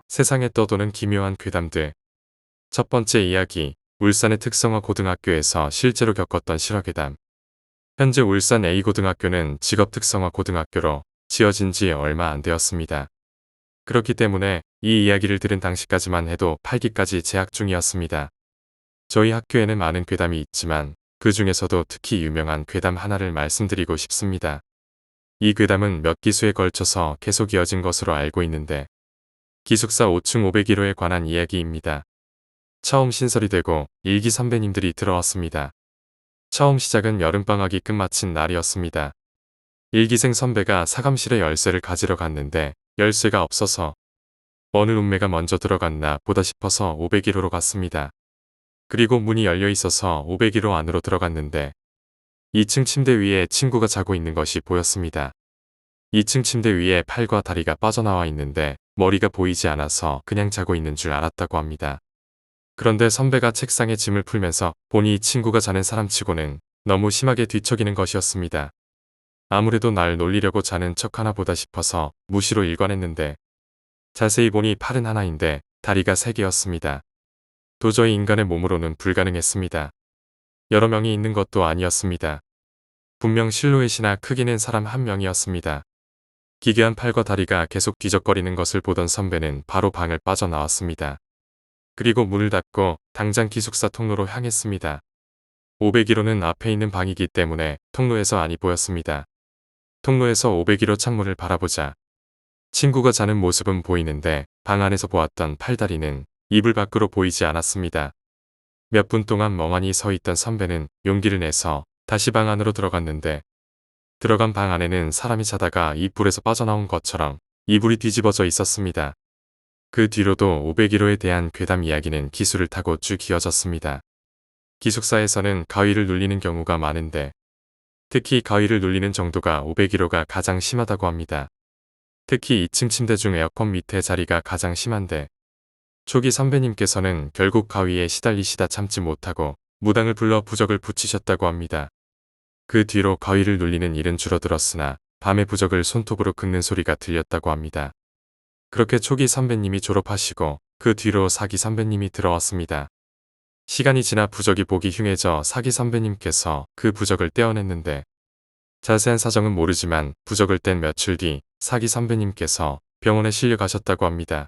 세상에 떠도는 기묘한 괴담들. 첫 번째 이야기, 울산의 특성화 고등학교에서 실제로 겪었던 실화괴담. 현재 울산 A고등학교는 직업특성화 고등학교로 지어진 지 얼마 안 되었습니다. 그렇기 때문에 이 이야기를 들은 당시까지만 해도 팔기까지 재학 중이었습니다. 저희 학교에는 많은 괴담이 있지만 그 중에서도 특히 유명한 괴담 하나를 말씀드리고 싶습니다. 이 괴담은 몇 기수에 걸쳐서 계속 이어진 것으로 알고 있는데 기숙사 5층 501호에 관한 이야기입니다. 처음 신설이 되고 일기 선배님들이 들어왔습니다. 처음 시작은 여름방학이 끝마친 날이었습니다. 일기생 선배가 사감실에 열쇠를 가지러 갔는데 열쇠가 없어서 어느 룸메가 먼저 들어갔나 보다 싶어서 501호로 갔습니다. 그리고 문이 열려 있어서 501호 안으로 들어갔는데 2층 침대 위에 친구가 자고 있는 것이 보였습니다. 2층 침대 위에 팔과 다리가 빠져나와 있는데 머리가 보이지 않아서 그냥 자고 있는 줄 알았다고 합니다. 그런데 선배가 책상에 짐을 풀면서 보니 친구가 자는 사람치고는 너무 심하게 뒤척이는 것이었습니다. 아무래도 날 놀리려고 자는 척하나 보다 싶어서 무시로 일관했는데 자세히 보니 팔은 하나인데 다리가 3개였습니다. 도저히 인간의 몸으로는 불가능했습니다. 여러 명이 있는 것도 아니었습니다. 분명 실루엣이나 크기는 사람 한 명이었습니다. 기괴한 팔과 다리가 계속 뒤적거리는 것을 보던 선배는 바로 방을 빠져나왔습니다. 그리고 문을 닫고 당장 기숙사 통로로 향했습니다. 501호는 앞에 있는 방이기 때문에 통로에서 안이 보였습니다. 통로에서 501호 창문을 바라보자 친구가 자는 모습은 보이는데 방 안에서 보았던 팔다리는 이불 밖으로 보이지 않았습니다. 몇 분 동안 멍하니 서 있던 선배는 용기를 내서 다시 방 안으로 들어갔는데 들어간 방 안에는 사람이 자다가 이불에서 빠져나온 것처럼 이불이 뒤집어져 있었습니다. 그 뒤로도 501호에 대한 괴담 이야기는 기수를 타고 쭉 이어졌습니다. 기숙사에서는 가위를 눌리는 경우가 많은데 특히 가위를 눌리는 정도가 501호가 가장 심하다고 합니다. 특히 2층 침대 중 에어컨 밑에 자리가 가장 심한데 초기 선배님께서는 결국 가위에 시달리시다 참지 못하고 무당을 불러 부적을 붙이셨다고 합니다. 그 뒤로 가위를 눌리는 일은 줄어들었으나 밤에 부적을 손톱으로 긁는 소리가 들렸다고 합니다. 그렇게 초기 선배님이 졸업하시고 그 뒤로 사기 선배님이 들어왔습니다. 시간이 지나 부적이 보기 흉해져 사기 선배님께서 그 부적을 떼어냈는데 자세한 사정은 모르지만 부적을 뗀 며칠 뒤 사기 선배님께서 병원에 실려가셨다고 합니다.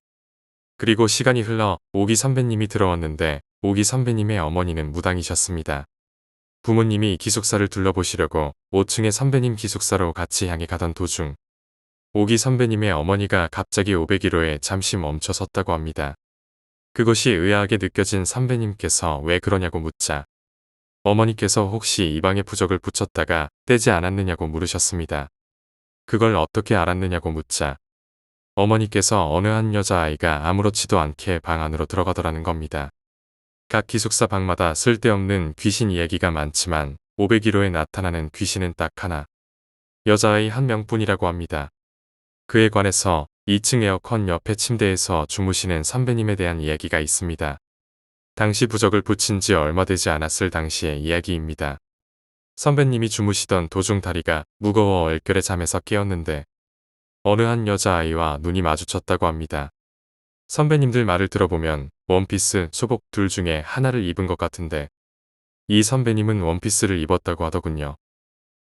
그리고 시간이 흘러 오기 선배님이 들어왔는데 오기 선배님의 어머니는 무당이셨습니다. 부모님이 기숙사를 둘러보시려고 5층의 선배님 기숙사로 같이 향해 가던 도중 오기 선배님의 어머니가 갑자기 501호에 잠시 멈춰 섰다고 합니다. 그것이 의아하게 느껴진 선배님께서 왜 그러냐고 묻자 어머니께서 혹시 이 방에 부적을 붙였다가 떼지 않았느냐고 물으셨습니다. 그걸 어떻게 알았느냐고 묻자 어머니께서 어느 한 여자아이가 아무렇지도 않게 방 안으로 들어가더라는 겁니다. 각 기숙사 방마다 쓸데없는 귀신 이야기가 많지만 501호에 나타나는 귀신은 딱 하나. 여자아이 한 명뿐이라고 합니다. 그에 관해서 2층 에어컨 옆에 침대에서 주무시는 선배님에 대한 이야기가 있습니다. 당시 부적을 붙인 지 얼마 되지 않았을 당시의 이야기입니다. 선배님이 주무시던 도중 다리가 무거워 얼결에 잠에서 깨었는데 어느 한 여자아이와 눈이 마주쳤다고 합니다. 선배님들 말을 들어보면 원피스, 소복 둘 중에 하나를 입은 것 같은데 이 선배님은 원피스를 입었다고 하더군요.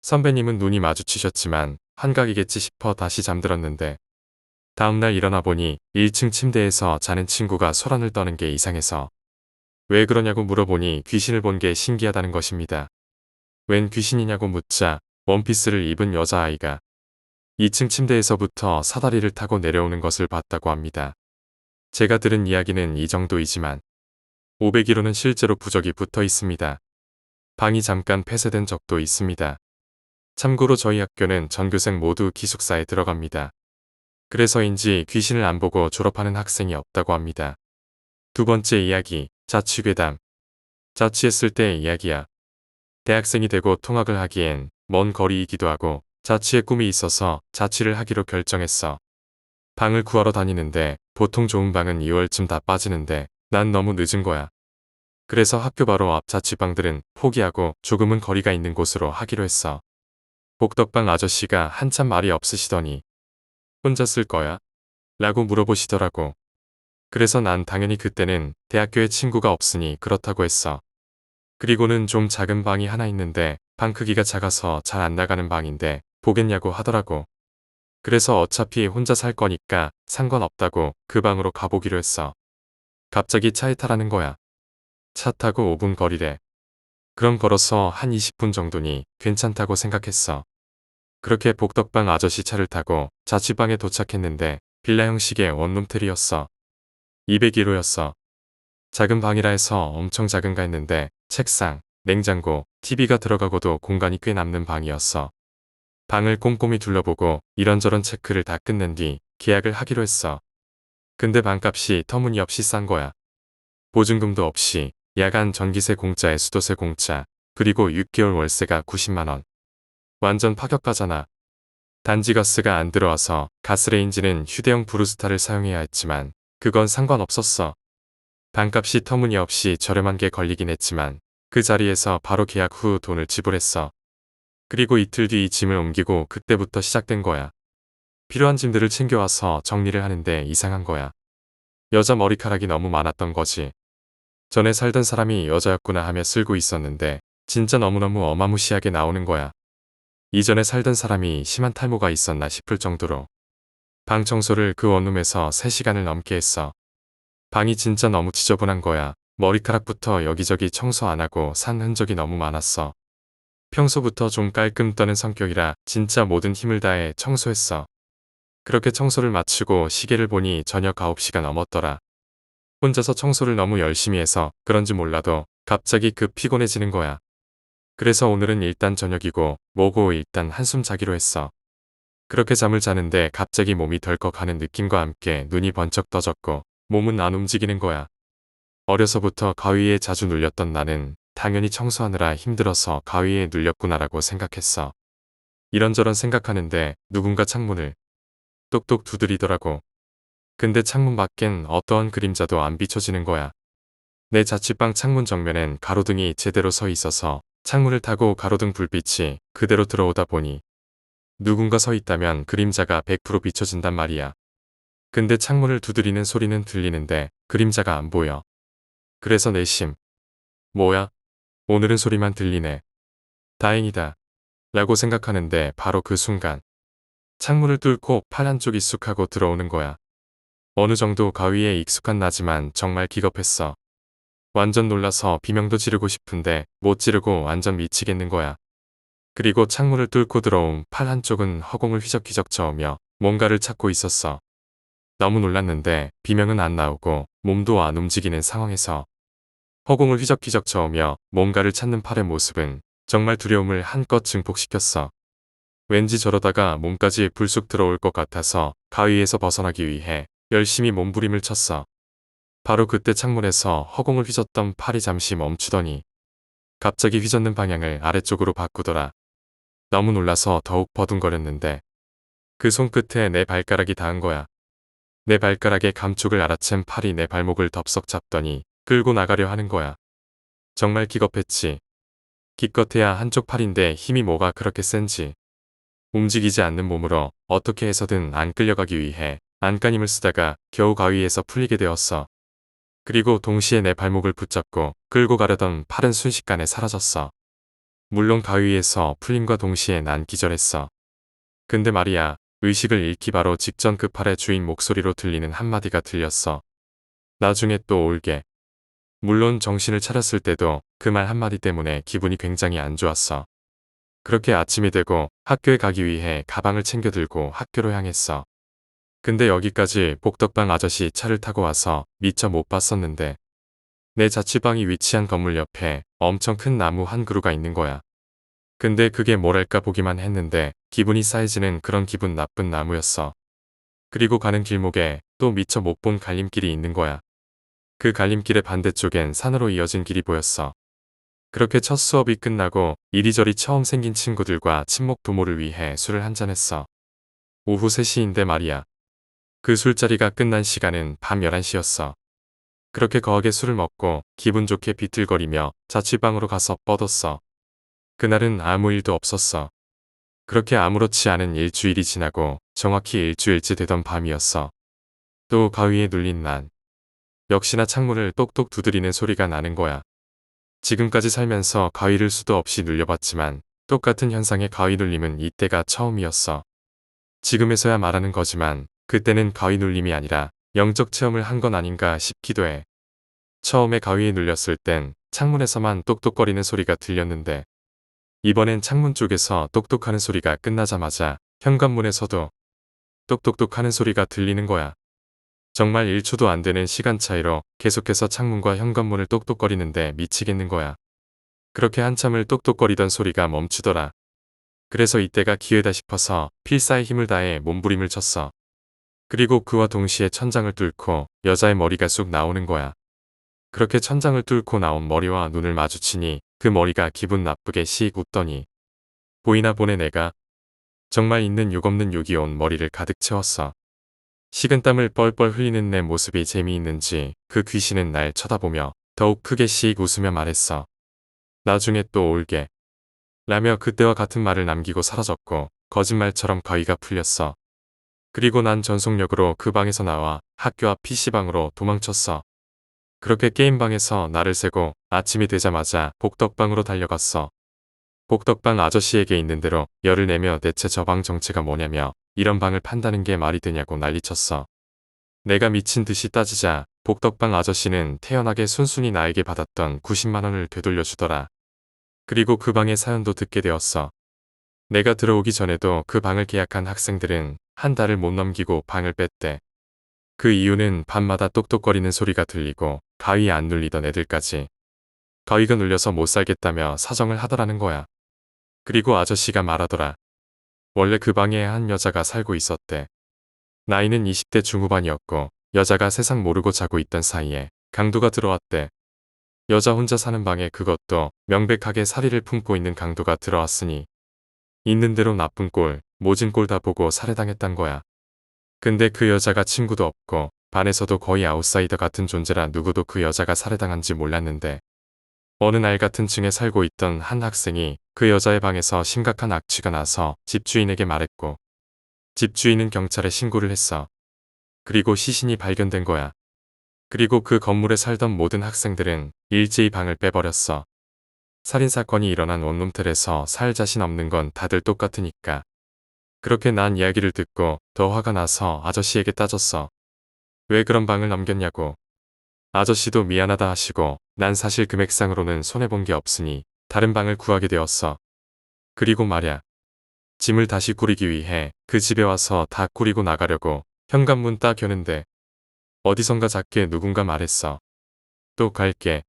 선배님은 눈이 마주치셨지만 환각이겠지 싶어 다시 잠들었는데 다음날 일어나 보니 1층 침대에서 자는 친구가 소란을 떠는 게 이상해서 왜 그러냐고 물어보니 귀신을 본 게 신기하다는 것입니다. 웬 귀신이냐고 묻자 원피스를 입은 여자아이가 2층 침대에서부터 사다리를 타고 내려오는 것을 봤다고 합니다. 제가 들은 이야기는 이 정도이지만 501호는 실제로 부적이 붙어 있습니다. 방이 잠깐 폐쇄된 적도 있습니다. 참고로 저희 학교는 전교생 모두 기숙사에 들어갑니다. 그래서인지 귀신을 안 보고 졸업하는 학생이 없다고 합니다. 두 번째 이야기, 자취괴담. 자취했을 때의 이야기야. 대학생이 되고 통학을 하기엔 먼 거리이기도 하고 자취의 꿈이 있어서 자취를 하기로 결정했어. 방을 구하러 다니는데 보통 좋은 방은 2월쯤 다 빠지는데 난 너무 늦은 거야. 그래서 학교 바로 앞 자취방들은 포기하고 조금은 거리가 있는 곳으로 하기로 했어. 복덕방 아저씨가 한참 말이 없으시더니 혼자 쓸 거야? 라고 물어보시더라고. 그래서 난 당연히 그때는 대학교에 친구가 없으니 그렇다고 했어. 그리고는 좀 작은 방이 하나 있는데 방 크기가 작아서 잘 안 나가는 방인데 보겠냐고 하더라고. 그래서 어차피 혼자 살 거니까 상관없다고 그 방으로 가보기로 했어. 갑자기 차에 타라는 거야. 차 타고 5분 거리래. 그럼 걸어서 한 20분 정도니 괜찮다고 생각했어. 그렇게 복덕방 아저씨 차를 타고 자취방에 도착했는데 빌라 형식의 원룸텔이었어. 201호였어. 작은 방이라 해서 엄청 작은가 했는데 책상, 냉장고, TV가 들어가고도 공간이 꽤 남는 방이었어. 방을 꼼꼼히 둘러보고 이런저런 체크를 다 끝낸 뒤 계약을 하기로 했어. 근데 방값이 터무니없이 싼 거야. 보증금도 없이 야간 전기세 공짜에 수도세 공짜, 그리고 6개월 월세가 90만 원. 완전 파격가잖아. 단지 가스가 안 들어와서 가스레인지는 휴대용 브루스타를 사용해야 했지만 그건 상관없었어. 방값이 터무니없이 저렴한 게 걸리긴 했지만 그 자리에서 바로 계약 후 돈을 지불했어. 그리고 이틀 뒤 짐을 옮기고 그때부터 시작된 거야. 필요한 짐들을 챙겨와서 정리를 하는데 이상한 거야. 여자 머리카락이 너무 많았던 거지. 전에 살던 사람이 여자였구나 하며 쓸고 있었는데 진짜 너무너무 어마무시하게 나오는 거야. 이전에 살던 사람이 심한 탈모가 있었나 싶을 정도로. 방 청소를 그 원룸에서 3시간을 넘게 했어. 방이 진짜 너무 지저분한 거야. 머리카락부터 여기저기 청소 안 하고 산 흔적이 너무 많았어. 평소부터 좀 깔끔 떠는 성격이라 진짜 모든 힘을 다해 청소했어. 그렇게 청소를 마치고 시계를 보니 저녁 9시가 넘었더라. 혼자서 청소를 너무 열심히 해서 그런지 몰라도 갑자기 급 피곤해지는 거야. 그래서 오늘은 일단 저녁이고 뭐고 일단 한숨 자기로 했어. 그렇게 잠을 자는데 갑자기 몸이 덜컥하는 느낌과 함께 눈이 번쩍 떠졌고 몸은 안 움직이는 거야. 어려서부터 가위에 자주 눌렸던 나는 당연히 청소하느라 힘들어서 가위에 눌렸구나라고 생각했어. 이런저런 생각하는데 누군가 창문을 똑똑 두드리더라고. 근데 창문 밖엔 어떠한 그림자도 안 비춰지는 거야. 내 자취방 창문 정면엔 가로등이 제대로 서 있어서 창문을 타고 가로등 불빛이 그대로 들어오다 보니 누군가 서 있다면 그림자가 100% 비춰진단 말이야. 근데 창문을 두드리는 소리는 들리는데 그림자가 안 보여. 그래서 내심 뭐야? 오늘은 소리만 들리네. 다행이다. 라고 생각하는데 바로 그 순간 창문을 뚫고 팔 한쪽이 쑥 하고 들어오는 거야. 어느 정도 가위에 익숙한 나지만 정말 기겁했어. 완전 놀라서 비명도 지르고 싶은데 못 지르고 완전 미치겠는 거야. 그리고 창문을 뚫고 들어온 팔 한쪽은 허공을 휘적휘적 저으며 뭔가를 찾고 있었어. 너무 놀랐는데 비명은 안 나오고 몸도 안 움직이는 상황에서 허공을 휘적휘적 저으며 뭔가를 찾는 팔의 모습은 정말 두려움을 한껏 증폭시켰어. 왠지 저러다가 몸까지 불쑥 들어올 것 같아서 가위에서 벗어나기 위해 열심히 몸부림을 쳤어. 바로 그때 창문에서 허공을 휘젓던 팔이 잠시 멈추더니 갑자기 휘젓는 방향을 아래쪽으로 바꾸더라. 너무 놀라서 더욱 버둥거렸는데 그 손끝에 내 발가락이 닿은 거야. 내 발가락의 감촉을 알아챈 팔이 내 발목을 덥석 잡더니 끌고 나가려 하는 거야. 정말 기겁했지. 기껏해야 한쪽 팔인데 힘이 뭐가 그렇게 센지. 움직이지 않는 몸으로 어떻게 해서든 안 끌려가기 위해 안간힘을 쓰다가 겨우 가위에서 풀리게 되었어. 그리고 동시에 내 발목을 붙잡고 끌고 가려던 팔은 순식간에 사라졌어. 물론 가위에서 풀림과 동시에 난 기절했어. 근데 말이야, 의식을 잃기 바로 직전 그 팔의 주인 목소리로 들리는 한마디가 들렸어. 나중에 또 올게. 물론 정신을 차렸을 때도 그 말 한마디 때문에 기분이 굉장히 안 좋았어. 그렇게 아침이 되고 학교에 가기 위해 가방을 챙겨 들고 학교로 향했어. 근데 여기까지 복덕방 아저씨 차를 타고 와서 미처 못 봤었는데 내 자취방이 위치한 건물 옆에 엄청 큰 나무 한 그루가 있는 거야. 근데 그게 뭐랄까 보기만 했는데 기분이 싸해지는 그런 기분 나쁜 나무였어. 그리고 가는 길목에 또 미처 못 본 갈림길이 있는 거야. 그 갈림길의 반대쪽엔 산으로 이어진 길이 보였어. 그렇게 첫 수업이 끝나고 이리저리 처음 생긴 친구들과 친목 도모를 위해 술을 한잔했어. 오후 3시인데 말이야. 그 술자리가 끝난 시간은 밤 11시였어. 그렇게 거하게 술을 먹고 기분 좋게 비틀거리며 자취방으로 가서 뻗었어. 그날은 아무 일도 없었어. 그렇게 아무렇지 않은 일주일이 지나고 정확히 일주일째 되던 밤이었어. 또 가위에 눌린 난. 역시나 창문을 똑똑 두드리는 소리가 나는 거야. 지금까지 살면서 가위를 수도 없이 눌려봤지만 똑같은 현상의 가위 눌림은 이때가 처음이었어. 지금에서야 말하는 거지만 그때는 가위 눌림이 아니라 영적 체험을 한 건 아닌가 싶기도 해. 처음에 가위에 눌렸을 땐 창문에서만 똑똑거리는 소리가 들렸는데 이번엔 창문 쪽에서 똑똑하는 소리가 끝나자마자 현관문에서도 똑똑똑 하는 소리가 들리는 거야. 정말 1초도 안 되는 시간 차이로 계속해서 창문과 현관문을 똑똑거리는데 미치겠는 거야. 그렇게 한참을 똑똑거리던 소리가 멈추더라. 그래서 이때가 기회다 싶어서 필사의 힘을 다해 몸부림을 쳤어. 그리고 그와 동시에 천장을 뚫고 여자의 머리가 쑥 나오는 거야. 그렇게 천장을 뚫고 나온 머리와 눈을 마주치니 그 머리가 기분 나쁘게 씩 웃더니 보이나 보네 내가. 정말 있는 욕 없는 욕이 온 머리를 가득 채웠어. 식은땀을 뻘뻘 흘리는 내 모습이 재미있는지 그 귀신은 날 쳐다보며 더욱 크게 씩 웃으며 말했어. 나중에 또 올게. 라며 그때와 같은 말을 남기고 사라졌고 거짓말처럼 가위가 풀렸어. 그리고 난 전속력으로 그 방에서 나와 학교 앞 PC방으로 도망쳤어. 그렇게 게임방에서 날을 새고 아침이 되자마자 복덕방으로 달려갔어. 복덕방 아저씨에게 있는 대로 열을 내며 대체 저 방 정체가 뭐냐며 이런 방을 판다는 게 말이 되냐고 난리쳤어. 내가 미친 듯이 따지자 복덕방 아저씨는 태연하게 순순히 나에게 받았던 90만 원을 되돌려주더라. 그리고 그 방의 사연도 듣게 되었어. 내가 들어오기 전에도 그 방을 계약한 학생들은 한 달을 못 넘기고 방을 뺐대. 그 이유는 밤마다 똑똑거리는 소리가 들리고 가위 안 눌리던 애들까지. 가위가 눌려서 못 살겠다며 사정을 하더라는 거야. 그리고 아저씨가 말하더라. 원래 그 방에 한 여자가 살고 있었대. 나이는 20대 중후반이었고 여자가 세상 모르고 자고 있던 사이에 강도가 들어왔대. 여자 혼자 사는 방에 그것도 명백하게 사리를 품고 있는 강도가 들어왔으니 있는 대로 나쁜 꼴, 모진 꼴 다 보고 살해당했단 거야. 근데 그 여자가 친구도 없고 반에서도 거의 아웃사이더 같은 존재라 누구도 그 여자가 살해당한지 몰랐는데 어느 날 같은 층에 살고 있던 한 학생이 그 여자의 방에서 심각한 악취가 나서 집주인에게 말했고 집주인은 경찰에 신고를 했어. 그리고 시신이 발견된 거야. 그리고 그 건물에 살던 모든 학생들은 일제히 방을 빼버렸어. 살인사건이 일어난 원룸텔에서 살 자신 없는 건 다들 똑같으니까. 그렇게 난 이야기를 듣고 더 화가 나서 아저씨에게 따졌어. 왜 그런 방을 넘겼냐고. 아저씨도 미안하다 하시고 난 사실 금액상으로는 손해본 게 없으니 다른 방을 구하게 되었어. 그리고 말야. 짐을 다시 꾸리기 위해 그 집에 와서 다 꾸리고 나가려고 현관문 딱 여는데 어디선가 작게 누군가 말했어. 또 갈게.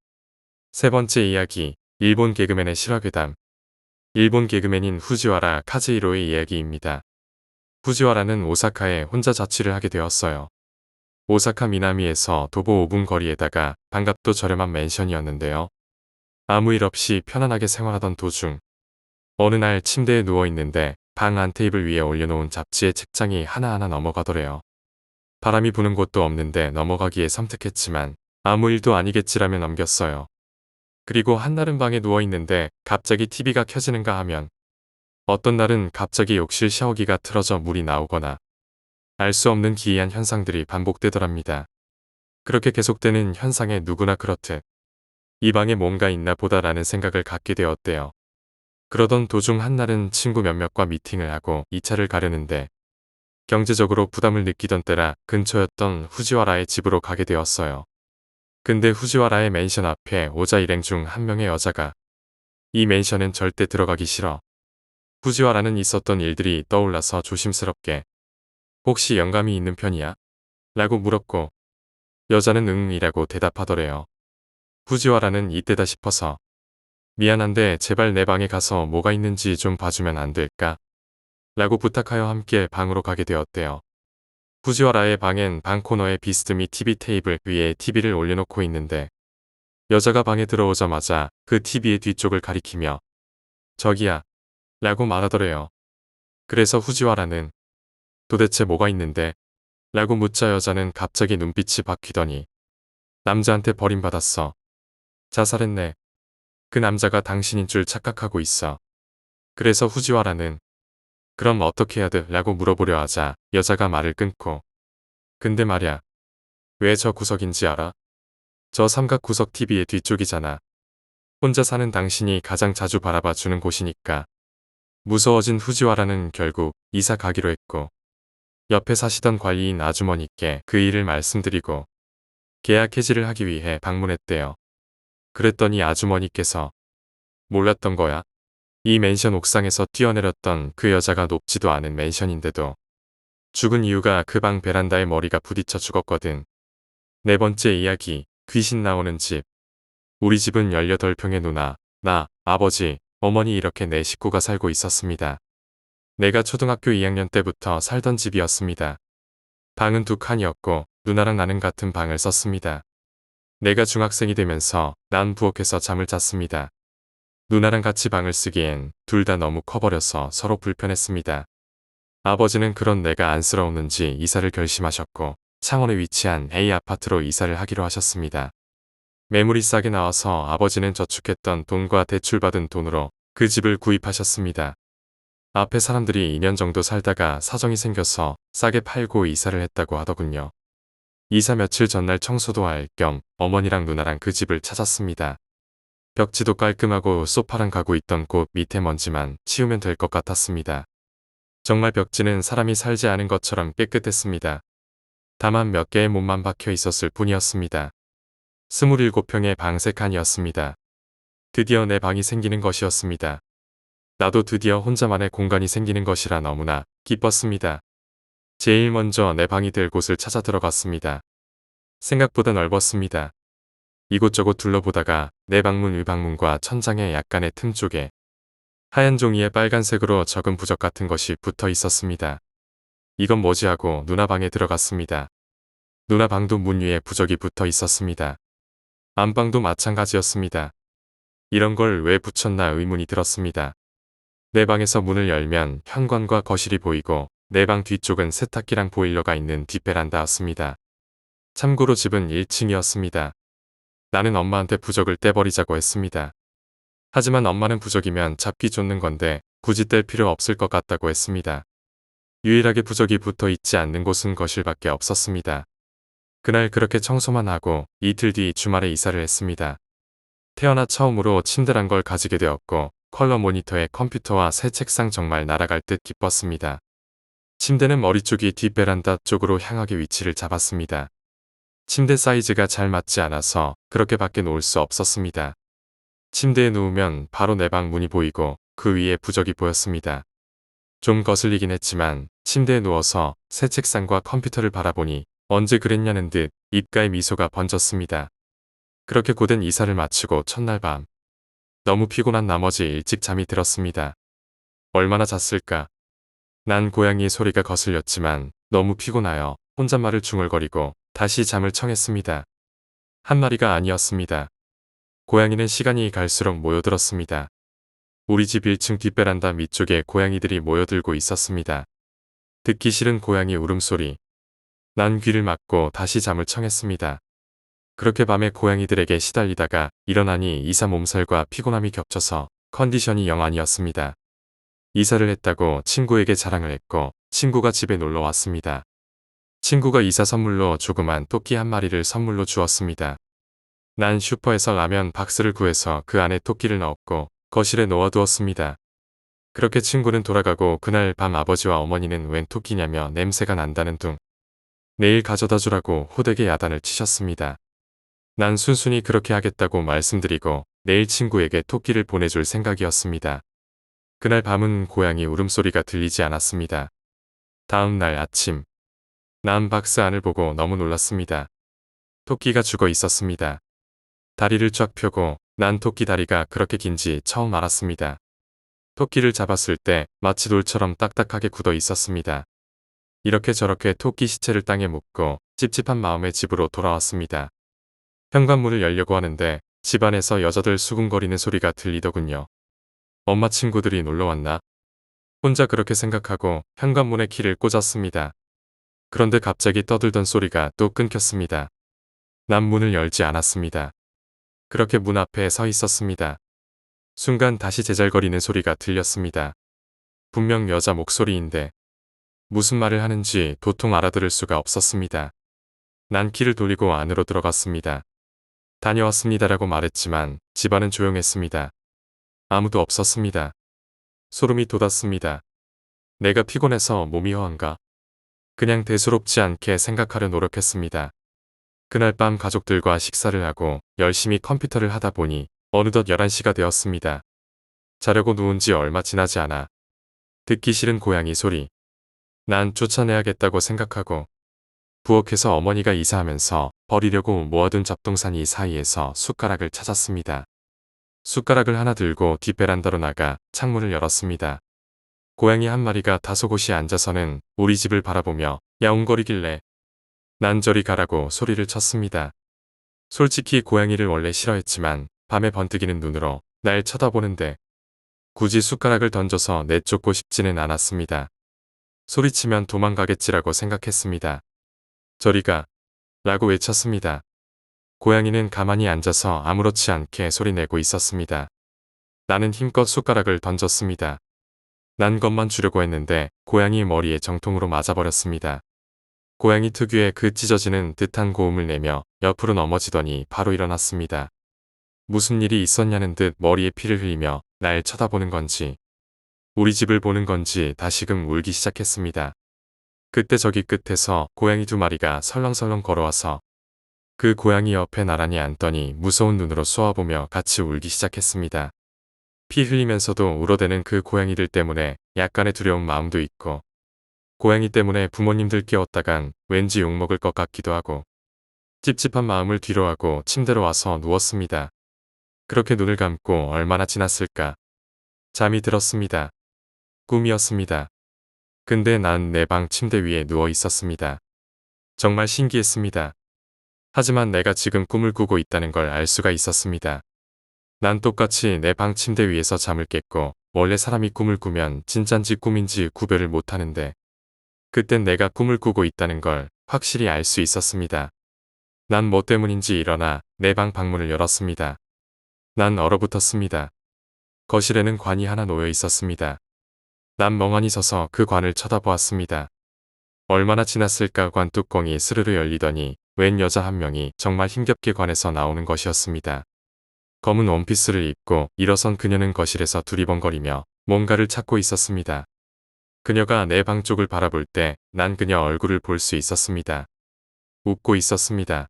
세 번째 이야기. 일본 개그맨의 실화괴담. 일본 개그맨인 후지와라 카즈히로의 이야기입니다. 후지와라는 오사카에 혼자 자취를 하게 되었어요. 오사카 미나미에서 도보 5분 거리에다가 반값도 저렴한 맨션이었는데요. 아무 일 없이 편안하게 생활하던 도중 어느 날 침대에 누워있는데 방 안 테이블 위에 올려놓은 잡지의 책장이 하나하나 넘어가더래요. 바람이 부는 곳도 없는데 넘어가기에 섬뜩했지만 아무 일도 아니겠지라며 넘겼어요. 그리고 한날은 방에 누워있는데 갑자기 TV가 켜지는가 하면 어떤 날은 갑자기 욕실 샤워기가 틀어져 물이 나오거나 알 수 없는 기이한 현상들이 반복되더랍니다. 그렇게 계속되는 현상에 누구나 그렇듯 이 방에 뭔가 있나 보다라는 생각을 갖게 되었대요. 그러던 도중 한날은 친구 몇몇과 미팅을 하고 2차를 가려는데 경제적으로 부담을 느끼던 때라 근처였던 후지와라의 집으로 가게 되었어요. 근데 후지와라의 맨션 앞에 오자 일행 중 한 명의 여자가 이 맨션은 절대 들어가기 싫어. 후지와라는 있었던 일들이 떠올라서 조심스럽게 혹시 영감이 있는 편이야? 라고 물었고 여자는 응이라고 대답하더래요. 후지와라는 이때다 싶어서 미안한데 제발 내 방에 가서 뭐가 있는지 좀 봐주면 안 될까? 라고 부탁하여 함께 방으로 가게 되었대요. 후지와라의 방엔 방 코너에 비스듬히 TV 테이블 위에 TV를 올려놓고 있는데 여자가 방에 들어오자마자 그 TV의 뒤쪽을 가리키며 저기야 라고 말하더래요. 그래서 후지와라는 도대체 뭐가 있는데? 라고 묻자 여자는 갑자기 눈빛이 바뀌더니 남자한테 버림받았어. 자살했네. 그 남자가 당신인 줄 착각하고 있어. 그래서 후지와라는 그럼 어떻게 해야 돼? 라고 물어보려 하자 여자가 말을 끊고 근데 말야 왜 저 구석인지 알아? 저 삼각구석 TV의 뒤쪽이잖아. 혼자 사는 당신이 가장 자주 바라봐 주는 곳이니까. 무서워진 후지와라는 결국 이사 가기로 했고, 옆에 사시던 관리인 아주머니께 그 일을 말씀드리고 계약 해지를 하기 위해 방문했대요. 그랬더니 아주머니께서 몰랐던 거야. 이 맨션 옥상에서 뛰어내렸던 그 여자가 높지도 않은 맨션인데도 죽은 이유가 그 방 베란다에 머리가 부딪혀 죽었거든. 네 번째 이야기, 귀신 나오는 집. 우리 집은 18평의 누나, 나, 아버지, 어머니 이렇게 네 식구가 살고 있었습니다. 내가 초등학교 2학년 때부터 살던 집이었습니다. 방은 2칸이었고 누나랑 나는 같은 방을 썼습니다. 내가 중학생이 되면서 난 부엌에서 잠을 잤습니다. 누나랑 같이 방을 쓰기엔 둘 다 너무 커버려서 서로 불편했습니다. 아버지는 그런 내가 안쓰러웠는지 이사를 결심하셨고 창원에 위치한 A 아파트로 이사를 하기로 하셨습니다. 매물이 싸게 나와서 아버지는 저축했던 돈과 대출받은 돈으로 그 집을 구입하셨습니다. 앞에 사람들이 2년 정도 살다가 사정이 생겨서 싸게 팔고 이사를 했다고 하더군요. 이사 며칠 전날 청소도 할 겸 어머니랑 누나랑 그 집을 찾았습니다. 벽지도 깔끔하고 소파랑 가구 있던 곳 밑에 먼지만 치우면 될 것 같았습니다. 정말 벽지는 사람이 살지 않은 것처럼 깨끗했습니다. 다만 몇 개의 못만 박혀 있었을 뿐이었습니다. 27평의 방 3칸이었습니다. 드디어 내 방이 생기는 것이었습니다. 나도 드디어 혼자만의 공간이 생기는 것이라 너무나 기뻤습니다. 제일 먼저 내 방이 될 곳을 찾아 들어갔습니다. 생각보다 넓었습니다. 이곳저곳 둘러보다가 내 방문 위방문과 천장의 약간의 틈 쪽에 하얀 종이에 빨간색으로 적은 부적 같은 것이 붙어 있었습니다. 이건 뭐지 하고 누나 방에 들어갔습니다. 누나 방도 문 위에 부적이 붙어 있었습니다. 안방도 마찬가지였습니다. 이런 걸 왜 붙였나 의문이 들었습니다. 내 방에서 문을 열면 현관과 거실이 보이고 내 방 뒤쪽은 세탁기랑 보일러가 있는 뒷베란다였습니다. 참고로 집은 1층이었습니다. 나는 엄마한테 부적을 떼버리자고 했습니다. 하지만 엄마는 부적이면 잡기 쫓는 건데 굳이 뗄 필요 없을 것 같다고 했습니다. 유일하게 부적이 붙어 있지 않는 곳은 거실밖에 없었습니다. 그날 그렇게 청소만 하고 이틀 뒤 주말에 이사를 했습니다. 태어나 처음으로 침대란 걸 가지게 되었고 컬러 모니터에 컴퓨터와 새 책상 정말 날아갈 듯 기뻤습니다. 침대는 머리 쪽이 뒷베란다 쪽으로 향하게 위치를 잡았습니다. 침대 사이즈가 잘 맞지 않아서 그렇게 밖에 놓을 수 없었습니다. 침대에 누우면 바로 내 방 문이 보이고 그 위에 부적이 보였습니다. 좀 거슬리긴 했지만 침대에 누워서 새 책상과 컴퓨터를 바라보니 언제 그랬냐는 듯 입가에 미소가 번졌습니다. 그렇게 고된 이사를 마치고 첫날 밤. 너무 피곤한 나머지 일찍 잠이 들었습니다. 얼마나 잤을까? 난 고양이의 소리가 거슬렸지만 너무 피곤하여 혼잣말을 중얼거리고 다시 잠을 청했습니다. 한 마리가 아니었습니다. 고양이는 시간이 갈수록 모여들었습니다. 우리 집 1층 뒷베란다 밑쪽에 고양이들이 모여들고 있었습니다. 듣기 싫은 고양이 울음소리. 난 귀를 막고 다시 잠을 청했습니다. 그렇게 밤에 고양이들에게 시달리다가 일어나니 이사 몸살과 피곤함이 겹쳐서 컨디션이 영 아니었습니다. 이사를 했다고 친구에게 자랑을 했고 친구가 집에 놀러 왔습니다. 친구가 이사 선물로 조그만 토끼 한 마리를 선물로 주었습니다. 난 슈퍼에서 라면 박스를 구해서 그 안에 토끼를 넣었고 거실에 놓아두었습니다. 그렇게 친구는 돌아가고 그날 밤 아버지와 어머니는 웬 토끼냐며 냄새가 난다는 둥. 내일 가져다 주라고 호되게 야단을 치셨습니다. 난 순순히 그렇게 하겠다고 말씀드리고 내일 친구에게 토끼를 보내줄 생각이었습니다. 그날 밤은 고양이 울음소리가 들리지 않았습니다. 다음 날 아침. 난 박스 안을 보고 너무 놀랐습니다. 토끼가 죽어 있었습니다. 다리를 쫙 펴고 난 토끼 다리가 그렇게 긴지 처음 알았습니다. 토끼를 잡았을 때 마치 돌처럼 딱딱하게 굳어 있었습니다. 이렇게 저렇게 토끼 시체를 땅에 묻고 찝찝한 마음에 집으로 돌아왔습니다. 현관문을 열려고 하는데 집안에서 여자들 수군거리는 소리가 들리더군요. 엄마 친구들이 놀러왔나? 혼자 그렇게 생각하고 현관문에 키를 꽂았습니다. 그런데 갑자기 떠들던 소리가 또 끊겼습니다. 난 문을 열지 않았습니다. 그렇게 문 앞에 서 있었습니다. 순간 다시 제잘거리는 소리가 들렸습니다. 분명 여자 목소리인데 무슨 말을 하는지 도통 알아들을 수가 없었습니다. 난 키를 돌리고 안으로 들어갔습니다. 다녀왔습니다라고 말했지만 집안은 조용했습니다. 아무도 없었습니다. 소름이 돋았습니다. 내가 피곤해서 몸이 허한가? 그냥 대수롭지 않게 생각하려 노력했습니다. 그날 밤 가족들과 식사를 하고 열심히 컴퓨터를 하다 보니 어느덧 11시가 되었습니다. 자려고 누운 지 얼마 지나지 않아 듣기 싫은 고양이 소리. 난 쫓아내야겠다고 생각하고 부엌에서 어머니가 이사하면서 버리려고 모아둔 잡동사니 사이에서 숟가락을 찾았습니다. 숟가락을 하나 들고 뒷베란다로 나가 창문을 열었습니다. 고양이 한 마리가 다소곳이 앉아서는 우리 집을 바라보며 야옹거리길래 난 저리 가라고 소리를 쳤습니다. 솔직히 고양이를 원래 싫어했지만 밤에 번뜩이는 눈으로 날 쳐다보는데 굳이 숟가락을 던져서 내쫓고 싶지는 않았습니다. 소리치면 도망가겠지라고 생각했습니다. 저리 가 라고 외쳤습니다. 고양이는 가만히 앉아서 아무렇지 않게 소리내고 있었습니다. 나는 힘껏 숟가락을 던졌습니다. 난 것만 주려고 했는데 고양이 머리에 정통으로 맞아버렸습니다. 고양이 특유의 그 찢어지는 듯한 고음을 내며 옆으로 넘어지더니 바로 일어났습니다. 무슨 일이 있었냐는 듯 머리에 피를 흘리며 날 쳐다보는 건지 우리 집을 보는 건지 다시금 울기 시작했습니다. 그때 저기 끝에서 고양이 2마리가 설렁설렁 걸어와서 그 고양이 옆에 나란히 앉더니 무서운 눈으로 쏘아보며 같이 울기 시작했습니다. 피 흘리면서도 울어대는 그 고양이들 때문에 약간의 두려운 마음도 있고 고양이 때문에 부모님들 깨웠다간 왠지 욕먹을 것 같기도 하고 찝찝한 마음을 뒤로하고 침대로 와서 누웠습니다. 그렇게 눈을 감고 얼마나 지났을까. 잠이 들었습니다. 꿈이었습니다. 근데 난 내 방 침대 위에 누워 있었습니다. 정말 신기했습니다. 하지만 내가 지금 꿈을 꾸고 있다는 걸 알 수가 있었습니다. 난 똑같이 내 방 침대 위에서 잠을 깼고 원래 사람이 꿈을 꾸면 진짠지 꿈인지 구별을 못하는데 그땐 내가 꿈을 꾸고 있다는 걸 확실히 알 수 있었습니다. 난 뭐 때문인지 일어나 내 방 방문을 열었습니다. 난 얼어붙었습니다. 거실에는 관이 하나 놓여 있었습니다. 난 멍하니 서서 그 관을 쳐다보았습니다. 얼마나 지났을까 관 뚜껑이 스르르 열리더니 웬 여자 한 명이 정말 힘겹게 관에서 나오는 것이었습니다. 검은 원피스를 입고 일어선 그녀는 거실에서 두리번거리며 뭔가를 찾고 있었습니다. 그녀가 내 방 쪽을 바라볼 때 난 그녀 얼굴을 볼 수 있었습니다. 웃고 있었습니다.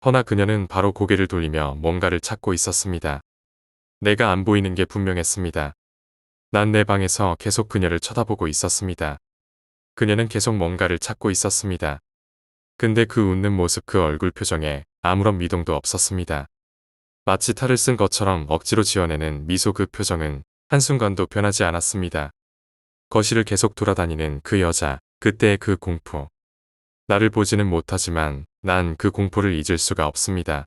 허나 그녀는 바로 고개를 돌리며 뭔가를 찾고 있었습니다. 내가 안 보이는 게 분명했습니다. 난 내 방에서 계속 그녀를 쳐다보고 있었습니다. 그녀는 계속 뭔가를 찾고 있었습니다. 근데 그 웃는 모습 그 얼굴 표정에 아무런 미동도 없었습니다. 마치 탈을 쓴 것처럼 억지로 지어내는 미소 그 표정은 한순간도 변하지 않았습니다. 거실을 계속 돌아다니는 그 여자, 그때의 그 공포. 나를 보지는 못하지만 난 그 공포를 잊을 수가 없습니다.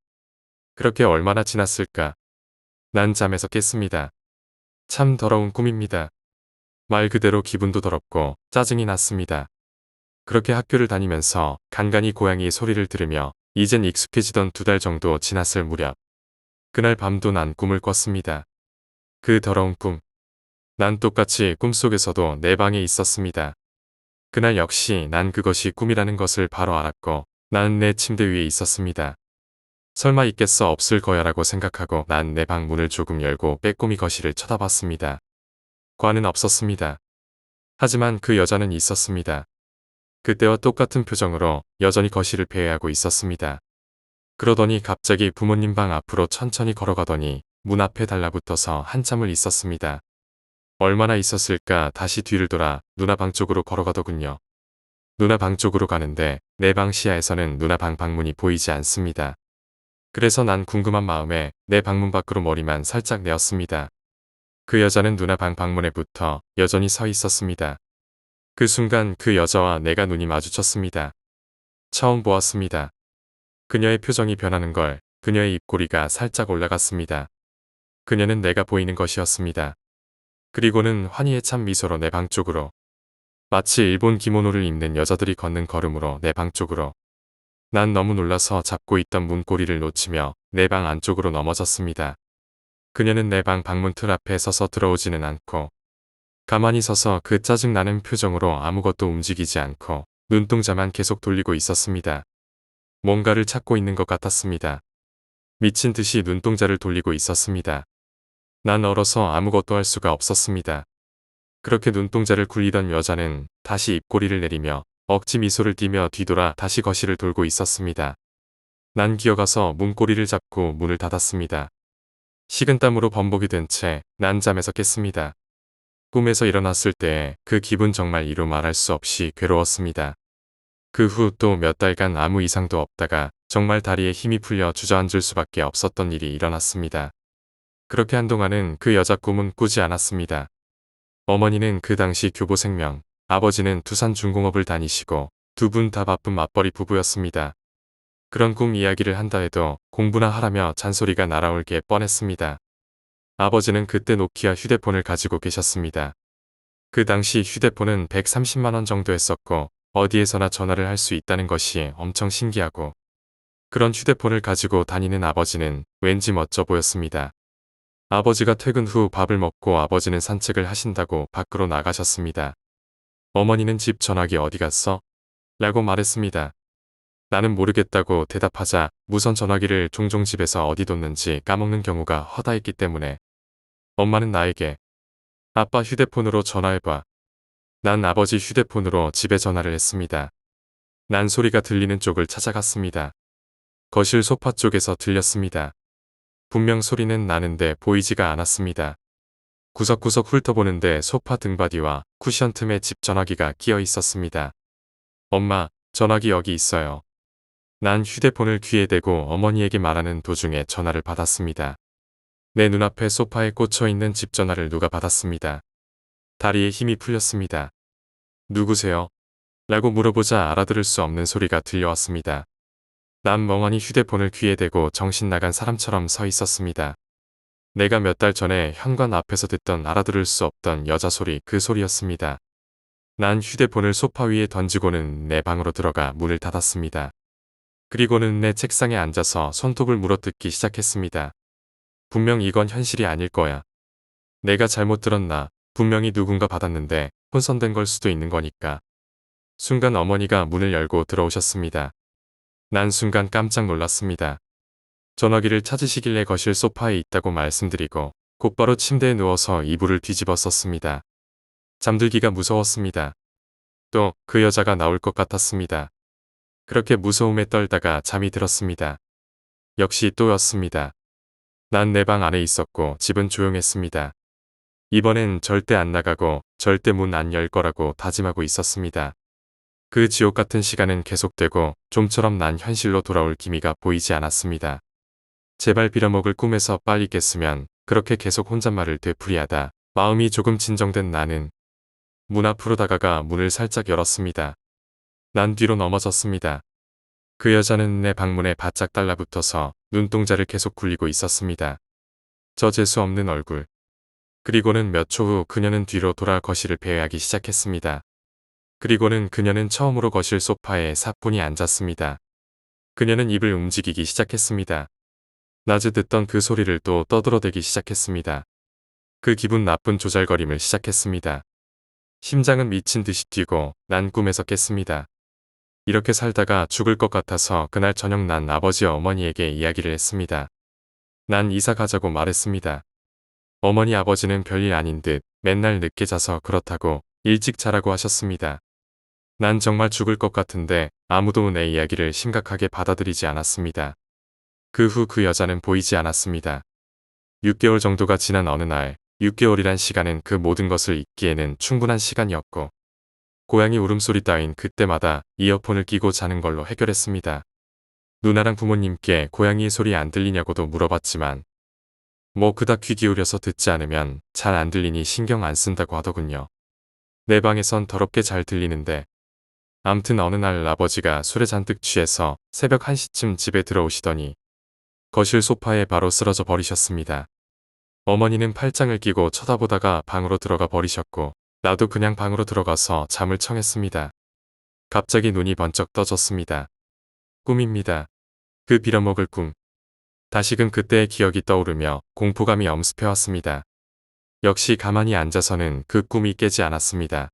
그렇게 얼마나 지났을까? 난 잠에서 깼습니다. 참 더러운 꿈입니다. 말 그대로 기분도 더럽고 짜증이 났습니다. 그렇게 학교를 다니면서 간간히 고양이의 소리를 들으며 이젠 익숙해지던 2달 정도 지났을 무렵 그날 밤도 난 꿈을 꿨습니다. 그 더러운 꿈. 난 똑같이 꿈속에서도 내 방에 있었습니다. 그날 역시 난 그것이 꿈이라는 것을 바로 알았고 나는 내 침대 위에 있었습니다. 설마 있겠어 없을 거야라고 생각하고 난 내 방 문을 조금 열고 빼꼼히 거실을 쳐다봤습니다. 관은 없었습니다. 하지만 그 여자는 있었습니다. 그때와 똑같은 표정으로 여전히 거실을 배회하고 있었습니다. 그러더니 갑자기 부모님 방 앞으로 천천히 걸어가더니 문 앞에 달라붙어서 한참을 있었습니다. 얼마나 있었을까 다시 뒤를 돌아 누나 방 쪽으로 걸어가더군요. 누나 방 쪽으로 가는데 내 방 시야에서는 누나 방 방문이 보이지 않습니다. 그래서 난 궁금한 마음에 내 방문 밖으로 머리만 살짝 내었습니다. 그 여자는 누나 방 방문에 붙어 여전히 서 있었습니다. 그 순간 그 여자와 내가 눈이 마주쳤습니다. 처음 보았습니다. 그녀의 표정이 변하는 걸, 그녀의 입꼬리가 살짝 올라갔습니다. 그녀는 내가 보이는 것이었습니다. 그리고는 환희에 찬 미소로 내 방 쪽으로. 마치 일본 기모노를 입는 여자들이 걷는 걸음으로 내 방 쪽으로. 난 너무 놀라서 잡고 있던 문고리를 놓치며 내 방 안쪽으로 넘어졌습니다. 그녀는 내 방 방문 틀 앞에 서서 들어오지는 않고 가만히 서서 그 짜증나는 표정으로 아무것도 움직이지 않고 눈동자만 계속 돌리고 있었습니다. 뭔가를 찾고 있는 것 같았습니다. 미친 듯이 눈동자를 돌리고 있었습니다. 난 얼어서 아무것도 할 수가 없었습니다. 그렇게 눈동자를 굴리던 여자는 다시 입꼬리를 내리며 억지 미소를 띠며 뒤돌아 다시 거실을 돌고 있었습니다. 난 기어가서 문고리를 잡고 문을 닫았습니다. 식은땀으로 범벅이 된 채 난 잠에서 깼습니다. 꿈에서 일어났을 때 그 기분 정말 이루 말할 수 없이 괴로웠습니다. 그 후 또 몇 달간 아무 이상도 없다가 정말 다리에 힘이 풀려 주저앉을 수밖에 없었던 일이 일어났습니다. 그렇게 한동안은 그 여자 꿈은 꾸지 않았습니다. 어머니는 그 당시 교보생명, 아버지는 두산중공업을 다니시고 두 분 다 바쁜 맞벌이 부부였습니다. 그런 꿈 이야기를 한다 해도 공부나 하라며 잔소리가 날아올 게 뻔했습니다. 아버지는 그때 노키아 휴대폰을 가지고 계셨습니다. 그 당시 휴대폰은 130만 원 정도 했었고 어디에서나 전화를 할 수 있다는 것이 엄청 신기하고 그런 휴대폰을 가지고 다니는 아버지는 왠지 멋져 보였습니다. 아버지가 퇴근 후 밥을 먹고 아버지는 산책을 하신다고 밖으로 나가셨습니다. 어머니는 집 전화기 어디 갔어? 라고 말했습니다. 나는 모르겠다고 대답하자 무선 전화기를 종종 집에서 어디 뒀는지 까먹는 경우가 허다했기 때문에 엄마는 나에게 아빠 휴대폰으로 전화해봐. 난 아버지 휴대폰으로 집에 전화를 했습니다. 난 소리가 들리는 쪽을 찾아갔습니다. 거실 소파 쪽에서 들렸습니다. 분명 소리는 나는데 보이지가 않았습니다. 구석구석 훑어보는데 소파 등받이와 쿠션 틈에 집 전화기가 끼어 있었습니다. 엄마, 전화기 여기 있어요. 난 휴대폰을 귀에 대고 어머니에게 말하는 도중에 전화를 받았습니다. 내 눈앞에 소파에 꽂혀 있는 집 전화를 누가 받았습니다. 다리에 힘이 풀렸습니다. 누구세요? 라고 물어보자 알아들을 수 없는 소리가 들려왔습니다. 난 멍하니 휴대폰을 귀에 대고 정신 나간 사람처럼 서 있었습니다. 내가 몇 달 전에 현관 앞에서 듣던 알아들을 수 없던 여자 소리 그 소리였습니다. 난 휴대폰을 소파 위에 던지고는 내 방으로 들어가 문을 닫았습니다. 그리고는 내 책상에 앉아서 손톱을 물어뜯기 시작했습니다. 분명 이건 현실이 아닐 거야. 내가 잘못 들었나? 분명히 누군가 받았는데 혼선된 걸 수도 있는 거니까. 순간 어머니가 문을 열고 들어오셨습니다. 난 순간 깜짝 놀랐습니다. 전화기를 찾으시길래 거실 소파에 있다고 말씀드리고 곧바로 침대에 누워서 이불을 뒤집어 썼습니다. 잠들기가 무서웠습니다. 또 그 여자가 나올 것 같았습니다. 그렇게 무서움에 떨다가 잠이 들었습니다. 역시 또였습니다. 난 내 방 안에 있었고 집은 조용했습니다. 이번엔 절대 안 나가고 절대 문 안 열 거라고 다짐하고 있었습니다. 그 지옥 같은 시간은 계속되고 좀처럼 난 현실로 돌아올 기미가 보이지 않았습니다. 제발 빌어먹을 꿈에서 빨리 깼으면 그렇게 계속 혼잣말을 되풀이하다 마음이 조금 진정된 나는 문 앞으로 다가가 문을 살짝 열었습니다. 난 뒤로 넘어졌습니다. 그 여자는 내 방문에 바짝 달라붙어서 눈동자를 계속 굴리고 있었습니다. 저 재수 없는 얼굴. 그리고는 몇 초 후 그녀는 뒤로 돌아 거실을 배회하기 시작했습니다. 그리고는 그녀는 처음으로 거실 소파에 사뿐히 앉았습니다. 그녀는 입을 움직이기 시작했습니다. 낮에 듣던 그 소리를 또 떠들어대기 시작했습니다. 그 기분 나쁜 조잘거림을 시작했습니다. 심장은 미친 듯이 뛰고 난 꿈에서 깼습니다. 이렇게 살다가 죽을 것 같아서 그날 저녁 난 아버지 어머니에게 이야기를 했습니다. 난 이사 가자고 말했습니다. 어머니 아버지는 별일 아닌 듯 맨날 늦게 자서 그렇다고 일찍 자라고 하셨습니다. 난 정말 죽을 것 같은데 아무도 내 이야기를 심각하게 받아들이지 않았습니다. 그 후 그 여자는 보이지 않았습니다. 6개월 정도가 지난 어느 날 6개월이란 시간은 그 모든 것을 잊기에는 충분한 시간이었고 고양이 울음소리 따윈 그때마다 이어폰을 끼고 자는 걸로 해결했습니다. 누나랑 부모님께 고양이의 소리 안 들리냐고도 물어봤지만 뭐 그닥 귀 기울여서 듣지 않으면 잘 안 들리니 신경 안 쓴다고 하더군요. 내 방에선 더럽게 잘 들리는데 암튼 어느 날 아버지가 술에 잔뜩 취해서 새벽 1시쯤 집에 들어오시더니 거실 소파에 바로 쓰러져 버리셨습니다. 어머니는 팔짱을 끼고 쳐다보다가 방으로 들어가 버리셨고 나도 그냥 방으로 들어가서 잠을 청했습니다. 갑자기 눈이 번쩍 떠졌습니다. 꿈입니다. 그 빌어먹을 꿈. 다시금 그때의 기억이 떠오르며 공포감이 엄습해왔습니다. 역시 가만히 앉아서는 그 꿈이 깨지 않았습니다.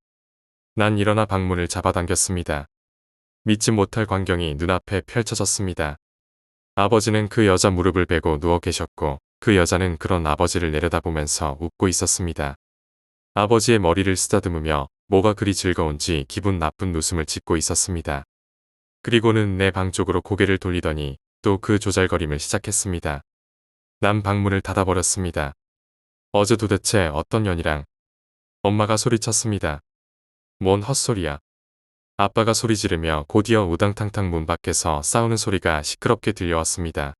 난 일어나 방문을 잡아당겼습니다. 믿지 못할 광경이 눈앞에 펼쳐졌습니다. 아버지는 그 여자 무릎을 베고 누워 계셨고 그 여자는 그런 아버지를 내려다보면서 웃고 있었습니다. 아버지의 머리를 쓰다듬으며 뭐가 그리 즐거운지 기분 나쁜 웃음을 짓고 있었습니다. 그리고는 내 방 쪽으로 고개를 돌리더니 또 그 조잘거림을 시작했습니다. 난 방문을 닫아버렸습니다. 어제 도대체 어떤 년이랑. 엄마가 소리쳤습니다. 뭔 헛소리야. 아빠가 소리 지르며 곧이어 우당탕탕 문 밖에서 싸우는 소리가 시끄럽게 들려왔습니다.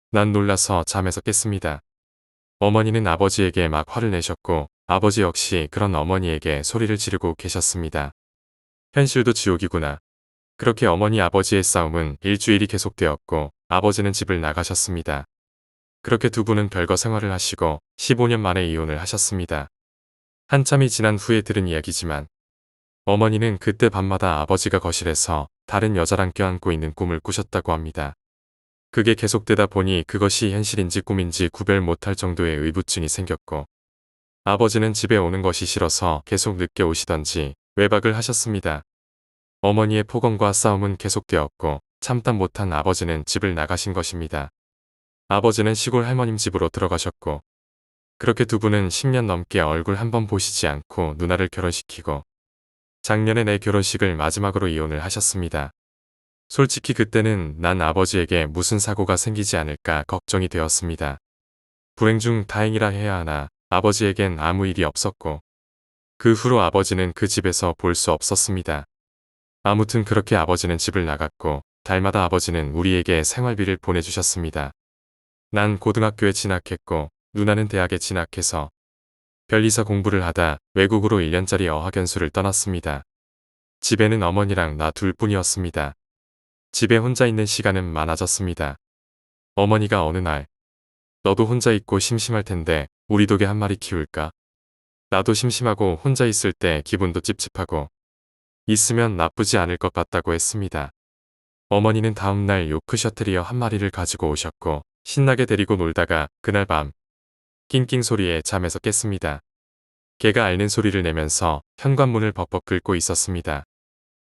난 놀라서 잠에서 깼습니다. 어머니는 아버지에게 막 화를 내셨고 아버지 역시 그런 어머니에게 소리를 지르고 계셨습니다. 현실도 지옥이구나. 그렇게 어머니 아버지의 싸움은 일주일이 계속되었고 아버지는 집을 나가셨습니다. 그렇게 두 분은 별거 생활을 하시고 15년 만에 이혼을 하셨습니다. 한참이 지난 후에 들은 이야기지만 어머니는 그때 밤마다 아버지가 거실에서 다른 여자랑 껴안고 있는 꿈을 꾸셨다고 합니다. 그게 계속되다 보니 그것이 현실인지 꿈인지 구별 못할 정도의 의부증이 생겼고 아버지는 집에 오는 것이 싫어서 계속 늦게 오시던지 외박을 하셨습니다. 어머니의 폭언과 싸움은 계속되었고 참다 못한 아버지는 집을 나가신 것입니다. 아버지는 시골 할머님 집으로 들어가셨고 그렇게 두 분은 10년 넘게 얼굴 한번 보시지 않고 누나를 결혼시키고 작년에 내 결혼식을 마지막으로 이혼을 하셨습니다. 솔직히 그때는 난 아버지에게 무슨 사고가 생기지 않을까 걱정이 되었습니다. 불행 중 다행이라 해야 하나 아버지에겐 아무 일이 없었고 그 후로 아버지는 그 집에서 볼 수 없었습니다. 아무튼 그렇게 아버지는 집을 나갔고 달마다 아버지는 우리에게 생활비를 보내주셨습니다. 난 고등학교에 진학했고 누나는 대학에 진학해서 변리사 공부를 하다 외국으로 1년짜리 어학연수를 떠났습니다. 집에는 어머니랑 나 둘뿐이었습니다. 집에 혼자 있는 시간은 많아졌습니다. 어머니가 어느 날 너도 혼자 있고 심심할 텐데 우리 도개 한 마리 키울까? 나도 심심하고 혼자 있을 때 기분도 찝찝하고 있으면 나쁘지 않을 것 같다고 했습니다. 어머니는 다음날 요크셔테리어 한 마리를 가지고 오셨고 신나게 데리고 놀다가 그날 밤 낑낑 소리에 잠에서 깼습니다. 개가 앓는 소리를 내면서 현관문을 벅벅 긁고 있었습니다.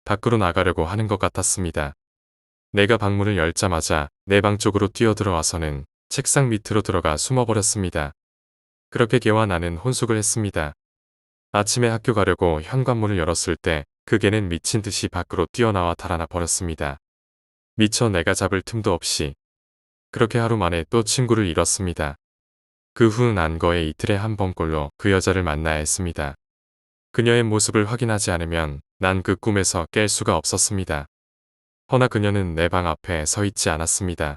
밖으로 나가려고 하는 것 같았습니다. 내가 방문을 열자마자 내 방 쪽으로 뛰어들어와서는 책상 밑으로 들어가 숨어버렸습니다. 그렇게 개와 나는 혼숙을 했습니다. 아침에 학교 가려고 현관문을 열었을 때 그 개는 미친 듯이 밖으로 뛰어나와 달아나 버렸습니다. 미처 내가 잡을 틈도 없이 그렇게 하루 만에 또 친구를 잃었습니다. 그 후 난 거의 이틀에 한 번꼴로 그 여자를 만나야 했습니다. 그녀의 모습을 확인하지 않으면 난 그 꿈에서 깰 수가 없었습니다. 허나 그녀는 내 방 앞에 서 있지 않았습니다.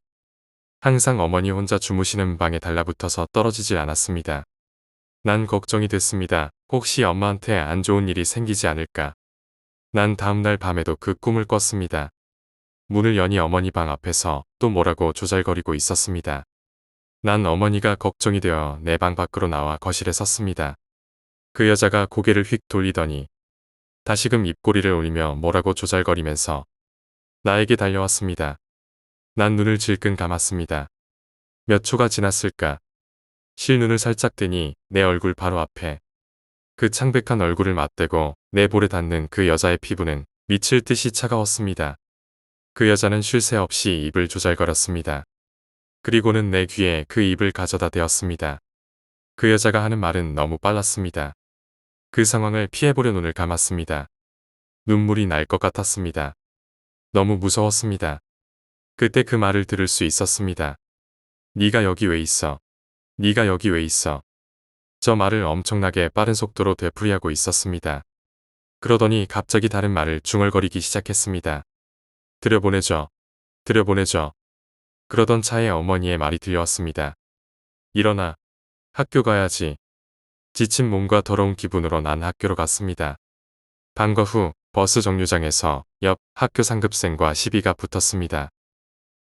항상 어머니 혼자 주무시는 방에 달라붙어서 떨어지질 않았습니다. 난 걱정이 됐습니다. 혹시 엄마한테 안 좋은 일이 생기지 않을까. 난 다음날 밤에도 그 꿈을 꿨습니다. 문을 여니 어머니 방 앞에서 또 뭐라고 조잘거리고 있었습니다. 난 어머니가 걱정이 되어 내 방 밖으로 나와 거실에 섰습니다. 그 여자가 고개를 휙 돌리더니 다시금 입꼬리를 올리며 뭐라고 조잘거리면서 나에게 달려왔습니다. 난 눈을 질끈 감았습니다. 몇 초가 지났을까. 실눈을 살짝 뜨니 내 얼굴 바로 앞에 그 창백한 얼굴을 맞대고 내 볼에 닿는 그 여자의 피부는 미칠 듯이 차가웠습니다. 그 여자는 쉴 새 없이 입을 조잘거렸습니다. 그리고는 내 귀에 그 입을 가져다 대었습니다. 그 여자가 하는 말은 너무 빨랐습니다. 그 상황을 피해보려 눈을 감았습니다. 눈물이 날 것 같았습니다. 너무 무서웠습니다. 그때 그 말을 들을 수 있었습니다. 네가 여기 왜 있어? 네가 여기 왜 있어? 저 말을 엄청나게 빠른 속도로 되풀이하고 있었습니다. 그러더니 갑자기 다른 말을 중얼거리기 시작했습니다. 들여보내줘. 들여보내줘. 그러던 차에 어머니의 말이 들려왔습니다. 일어나. 학교 가야지. 지친 몸과 더러운 기분으로 난 학교로 갔습니다. 방과 후 버스 정류장에서 옆 학교 상급생과 시비가 붙었습니다.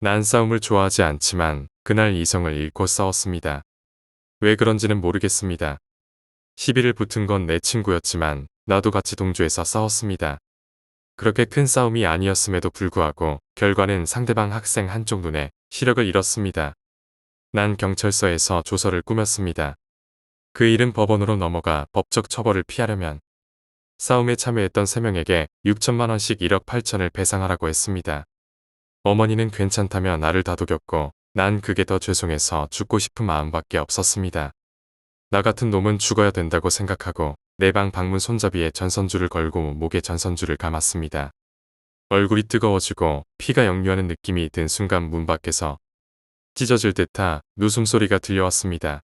난 싸움을 좋아하지 않지만 그날 이성을 잃고 싸웠습니다. 왜 그런지는 모르겠습니다. 시비를 붙은 건 내 친구였지만 나도 같이 동조해서 싸웠습니다. 그렇게 큰 싸움이 아니었음에도 불구하고 결과는 상대방 학생 한쪽 눈에 시력을 잃었습니다. 난 경찰서에서 조서를 꾸몄습니다. 그 일은 법원으로 넘어가 법적 처벌을 피하려면 싸움에 참여했던 3명에게 6천만 원씩 1억 8천을 배상하라고 했습니다. 어머니는 괜찮다며 나를 다독였고 난 그게 더 죄송해서 죽고 싶은 마음밖에 없었습니다. 나 같은 놈은 죽어야 된다고 생각하고 내 방 방문 손잡이에 전선줄을 걸고 목에 전선줄을 감았습니다. 얼굴이 뜨거워지고 피가 역류하는 느낌이 든 순간 문 밖에서 찢어질 듯한 웃음소리가 들려왔습니다.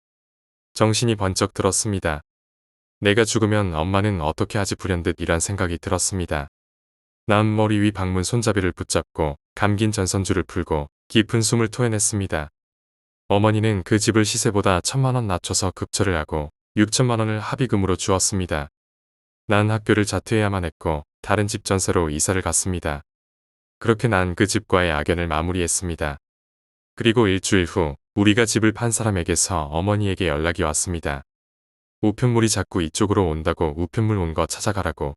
정신이 번쩍 들었습니다. 내가 죽으면 엄마는 어떻게 하지 불현듯 이란 생각이 들었습니다. 난 머리 위 방문 손잡이를 붙잡고 감긴 전선줄을 풀고 깊은 숨을 토해냈습니다. 어머니는 그 집을 시세보다 1,000만 원 낮춰서 급처를 하고 6천만 원을 합의금으로 주었습니다. 난 학교를 자퇴해야만 했고 다른 집 전세로 이사를 갔습니다. 그렇게 난 그 집과의 악연을 마무리했습니다. 그리고 일주일 후 우리가 집을 판 사람에게서 어머니에게 연락이 왔습니다. 우편물이 자꾸 이쪽으로 온다고 우편물 온 거 찾아가라고.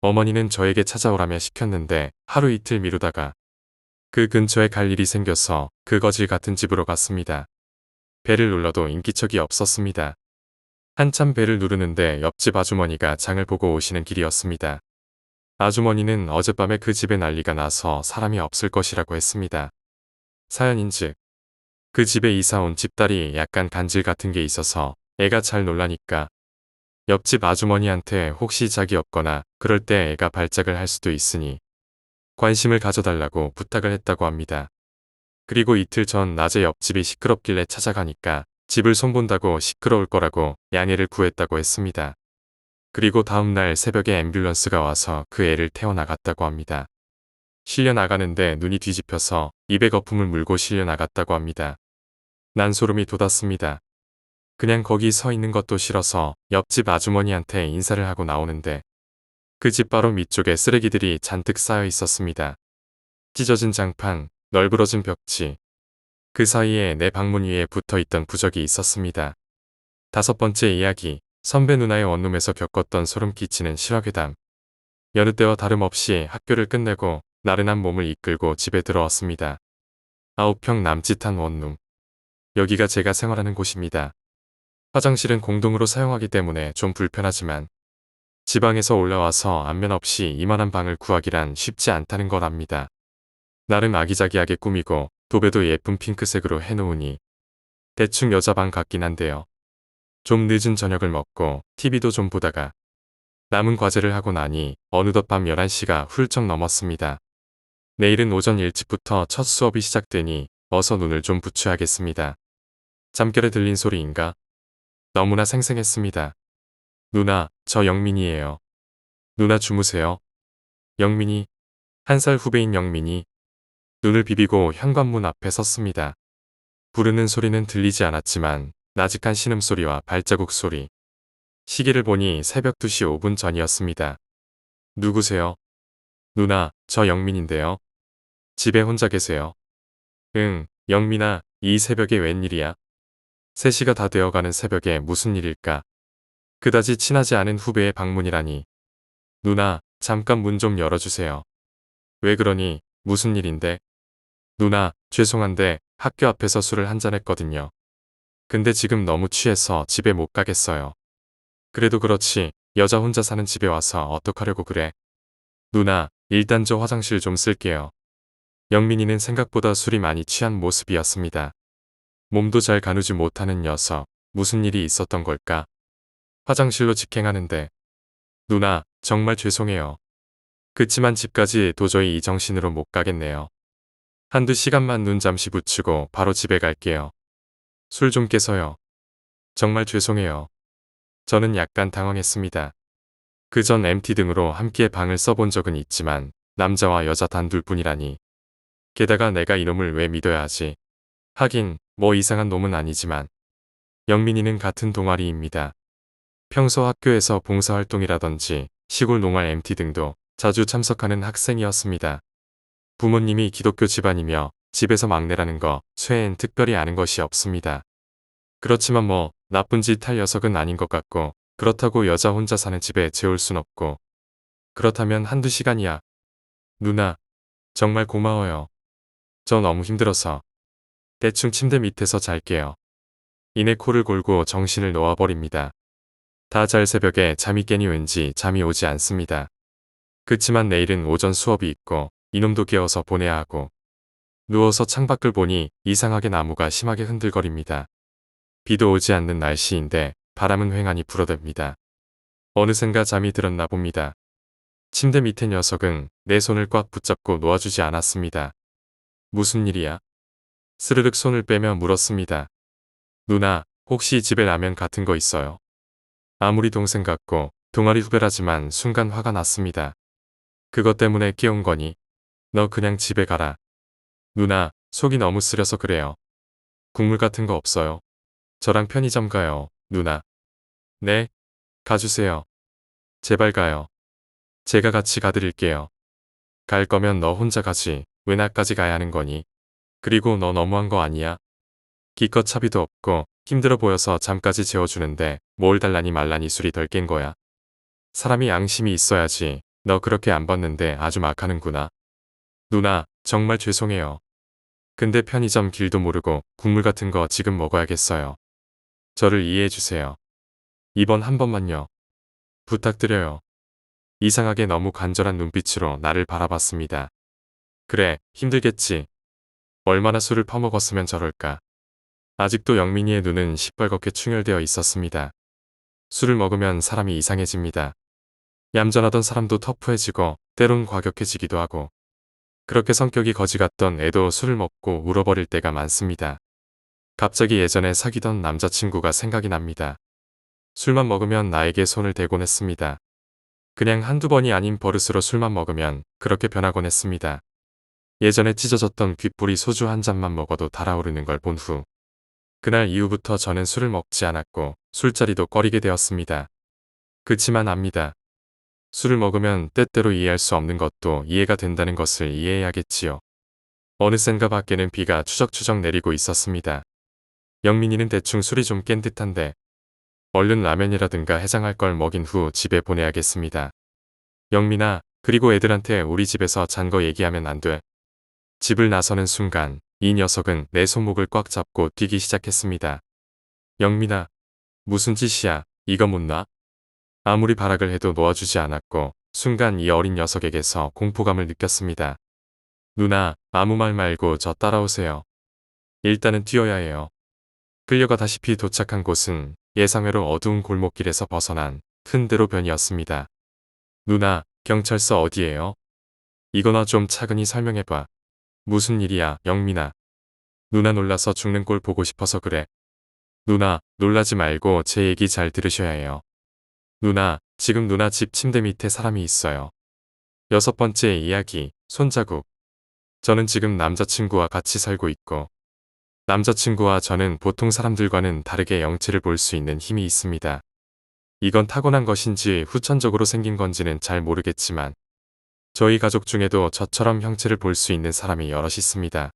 어머니는 저에게 찾아오라며 시켰는데 하루 이틀 미루다가 그 근처에 갈 일이 생겨서 그 거질 같은 집으로 갔습니다. 벨을 눌러도 인기척이 없었습니다. 한참 벨을 누르는데 옆집 아주머니가 장을 보고 오시는 길이었습니다. 아주머니는 어젯밤에 그 집에 난리가 나서 사람이 없을 것이라고 했습니다. 사연인즉 그 집에 이사 온 집딸이 약간 간질 같은 게 있어서 애가 잘 놀라니까 옆집 아주머니한테 혹시 자기 없거나 그럴 때 애가 발작을 할 수도 있으니 관심을 가져달라고 부탁을 했다고 합니다. 그리고 이틀 전 낮에 옆집이 시끄럽길래 찾아가니까 집을 손본다고 시끄러울 거라고 양해를 구했다고 했습니다. 그리고 다음날 새벽에 앰뷸런스가 와서 그 애를 태워나갔다고 합니다. 실려 나가는데 눈이 뒤집혀서 입에 거품을 물고 실려 나갔다고 합니다. 난 소름이 돋았습니다. 그냥 거기 서 있는 것도 싫어서 옆집 아주머니한테 인사를 하고 나오는데 그 집 바로 밑쪽에 쓰레기들이 잔뜩 쌓여 있었습니다. 찢어진 장판, 널브러진 벽지. 그 사이에 내 방문 위에 붙어있던 부적이 있었습니다. 5번째 이야기, 선배 누나의 원룸에서 겪었던 소름 끼치는 실화괴담. 여느 때와 다름없이 학교를 끝내고 나른한 몸을 이끌고 집에 들어왔습니다. 9평 남짓한 원룸. 여기가 제가 생활하는 곳입니다. 화장실은 공동으로 사용하기 때문에 좀 불편하지만 지방에서 올라와서 안면 없이 이만한 방을 구하기란 쉽지 않다는 걸 압니다. 나름 아기자기하게 꾸미고 도배도 예쁜 핑크색으로 해놓으니 대충 여자 방 같긴 한데요. 좀 늦은 저녁을 먹고 TV도 좀 보다가 남은 과제를 하고 나니 어느덧 밤 11시가 훌쩍 넘었습니다. 내일은 오전 일찍부터 첫 수업이 시작되니 어서 눈을 좀 붙여야겠습니다. 잠결에 들린 소리인가? 너무나 생생했습니다. 누나, 저 영민이에요. 누나 주무세요. 영민이, 1살 후배인 영민이 눈을 비비고 현관문 앞에 섰습니다. 부르는 소리는 들리지 않았지만 나직한 신음소리와 발자국 소리. 시계를 보니 새벽 2시 5분 전이었습니다. 누구세요? 누나, 저 영민인데요. 집에 혼자 계세요? 응, 영민아, 이 새벽에 웬일이야? 3시가 다 되어가는 새벽에 무슨 일일까? 그다지 친하지 않은 후배의 방문이라니. 누나, 잠깐 문 좀 열어주세요. 왜 그러니? 무슨 일인데? 누나, 죄송한데 학교 앞에서 술을 한잔 했거든요. 근데 지금 너무 취해서 집에 못 가겠어요. 그래도 그렇지, 여자 혼자 사는 집에 와서 어떡하려고 그래? 누나, 일단 저 화장실 좀 쓸게요. 영민이는 생각보다 술이 많이 취한 모습이었습니다. 몸도 잘 가누지 못하는 녀석, 무슨 일이 있었던 걸까? 화장실로 직행하는데. 누나, 정말 죄송해요. 그치만 집까지 도저히 이 정신으로 못 가겠네요. 1~2시간만 눈 잠시 붙이고 바로 집에 갈게요. 술 좀 깨서요. 정말 죄송해요. 저는 약간 당황했습니다. 그전 MT 등으로 함께 방을 써본 적은 있지만 남자와 여자 단둘뿐이라니. 게다가 내가 이놈을 왜 믿어야 하지? 하긴 뭐 이상한 놈은 아니지만 영민이는 같은 동아리입니다. 평소 학교에서 봉사활동이라든지 시골 농활 MT 등도 자주 참석하는 학생이었습니다. 부모님이 기독교 집안이며 집에서 막내라는 거 쇠엔 특별히 아는 것이 없습니다. 그렇지만 뭐 나쁜 짓 할 녀석은 아닌 것 같고 그렇다고 여자 혼자 사는 집에 재울 순 없고 그렇다면 1~2시간이야. 누나, 정말 고마워요. 저 너무 힘들어서 대충 침대 밑에서 잘게요. 이내 코를 골고 정신을 놓아버립니다. 다 잘 새벽에 잠이 깨니 왠지 잠이 오지 않습니다. 그치만 내일은 오전 수업이 있고 이놈도 깨워서 보내야 하고 누워서 창밖을 보니 이상하게 나무가 심하게 흔들거립니다. 비도 오지 않는 날씨인데 바람은 휑하니 불어댑니다. 어느샌가 잠이 들었나 봅니다. 침대 밑에 녀석은 내 손을 꽉 붙잡고 놓아주지 않았습니다. 무슨 일이야? 스르륵 손을 빼며 물었습니다. 누나, 혹시 집에 라면 같은 거 있어요? 아무리 동생 같고 동아리 후배라지만 순간 화가 났습니다. 그것 때문에 깨운 거니? 너 그냥 집에 가라. 누나, 속이 너무 쓰려서 그래요. 국물 같은 거 없어요? 저랑 편의점 가요, 누나. 네, 가주세요. 제발 가요. 제가 같이 가드릴게요. 갈 거면 너 혼자 가지. 왜 나까지 가야 하는 거니? 그리고 너 너무한 거 아니야? 기껏 차비도 없고 힘들어 보여서 잠까지 재워주는데 뭘 달라니 말라니 술이 덜 깬 거야. 사람이 양심이 있어야지. 너 그렇게 안 봤는데 아주 막 하는구나. 누나, 정말 죄송해요. 근데 편의점 길도 모르고 국물 같은 거 지금 먹어야겠어요. 저를 이해해주세요. 이번 한 번만요. 부탁드려요. 이상하게 너무 간절한 눈빛으로 나를 바라봤습니다. 그래, 힘들겠지. 얼마나 술을 퍼먹었으면 저럴까. 아직도 영민이의 눈은 시뻘겋게 충혈되어 있었습니다. 술을 먹으면 사람이 이상해집니다. 얌전하던 사람도 터프해지고 때론 과격해지기도 하고 그렇게 성격이 거지 같던 애도 술을 먹고 울어버릴 때가 많습니다. 갑자기 예전에 사귀던 남자친구가 생각이 납니다. 술만 먹으면 나에게 손을 대곤 했습니다. 그냥 한두 번이 아닌 버릇으로 술만 먹으면 그렇게 변하곤 했습니다. 예전에 찢어졌던 귓불이 소주 한 잔만 먹어도 달아오르는 걸 본 후 그날 이후부터 저는 술을 먹지 않았고 술자리도 꺼리게 되었습니다. 그치만 압니다. 술을 먹으면 때때로 이해할 수 없는 것도 이해가 된다는 것을 이해해야겠지요. 어느샌가 밖에는 비가 추적추적 내리고 있었습니다. 영민이는 대충 술이 좀 깬 듯한데 얼른 라면이라든가 해장할 걸 먹인 후 집에 보내야겠습니다. 영민아, 그리고 애들한테 우리 집에서 잔 거 얘기하면 안 돼. 집을 나서는 순간 이 녀석은 내 손목을 꽉 잡고 뛰기 시작했습니다. 영민아, 무슨 짓이야, 이거 못 놔? 아무리 발악을 해도 놓아주지 않았고 순간 이 어린 녀석에게서 공포감을 느꼈습니다. 누나, 아무 말 말고 저 따라오세요. 일단은 뛰어야 해요. 끌려가다시피 도착한 곳은 예상외로 어두운 골목길에서 벗어난 큰 대로변이었습니다. 누나, 경찰서 어디예요? 이거나 좀 차근히 설명해봐. 무슨 일이야, 영민아. 누나 놀라서 죽는 꼴 보고 싶어서 그래. 누나, 놀라지 말고 제 얘기 잘 들으셔야 해요. 누나, 지금 누나 집 침대 밑에 사람이 있어요. 6번째 이야기, 손자국. 저는 지금 남자친구와 같이 살고 있고 남자친구와 저는 보통 사람들과는 다르게 영체를 볼 수 있는 힘이 있습니다. 이건 타고난 것인지 후천적으로 생긴 건지는 잘 모르겠지만 저희 가족 중에도 저처럼 형체를 볼 수 있는 사람이 여럿 있습니다.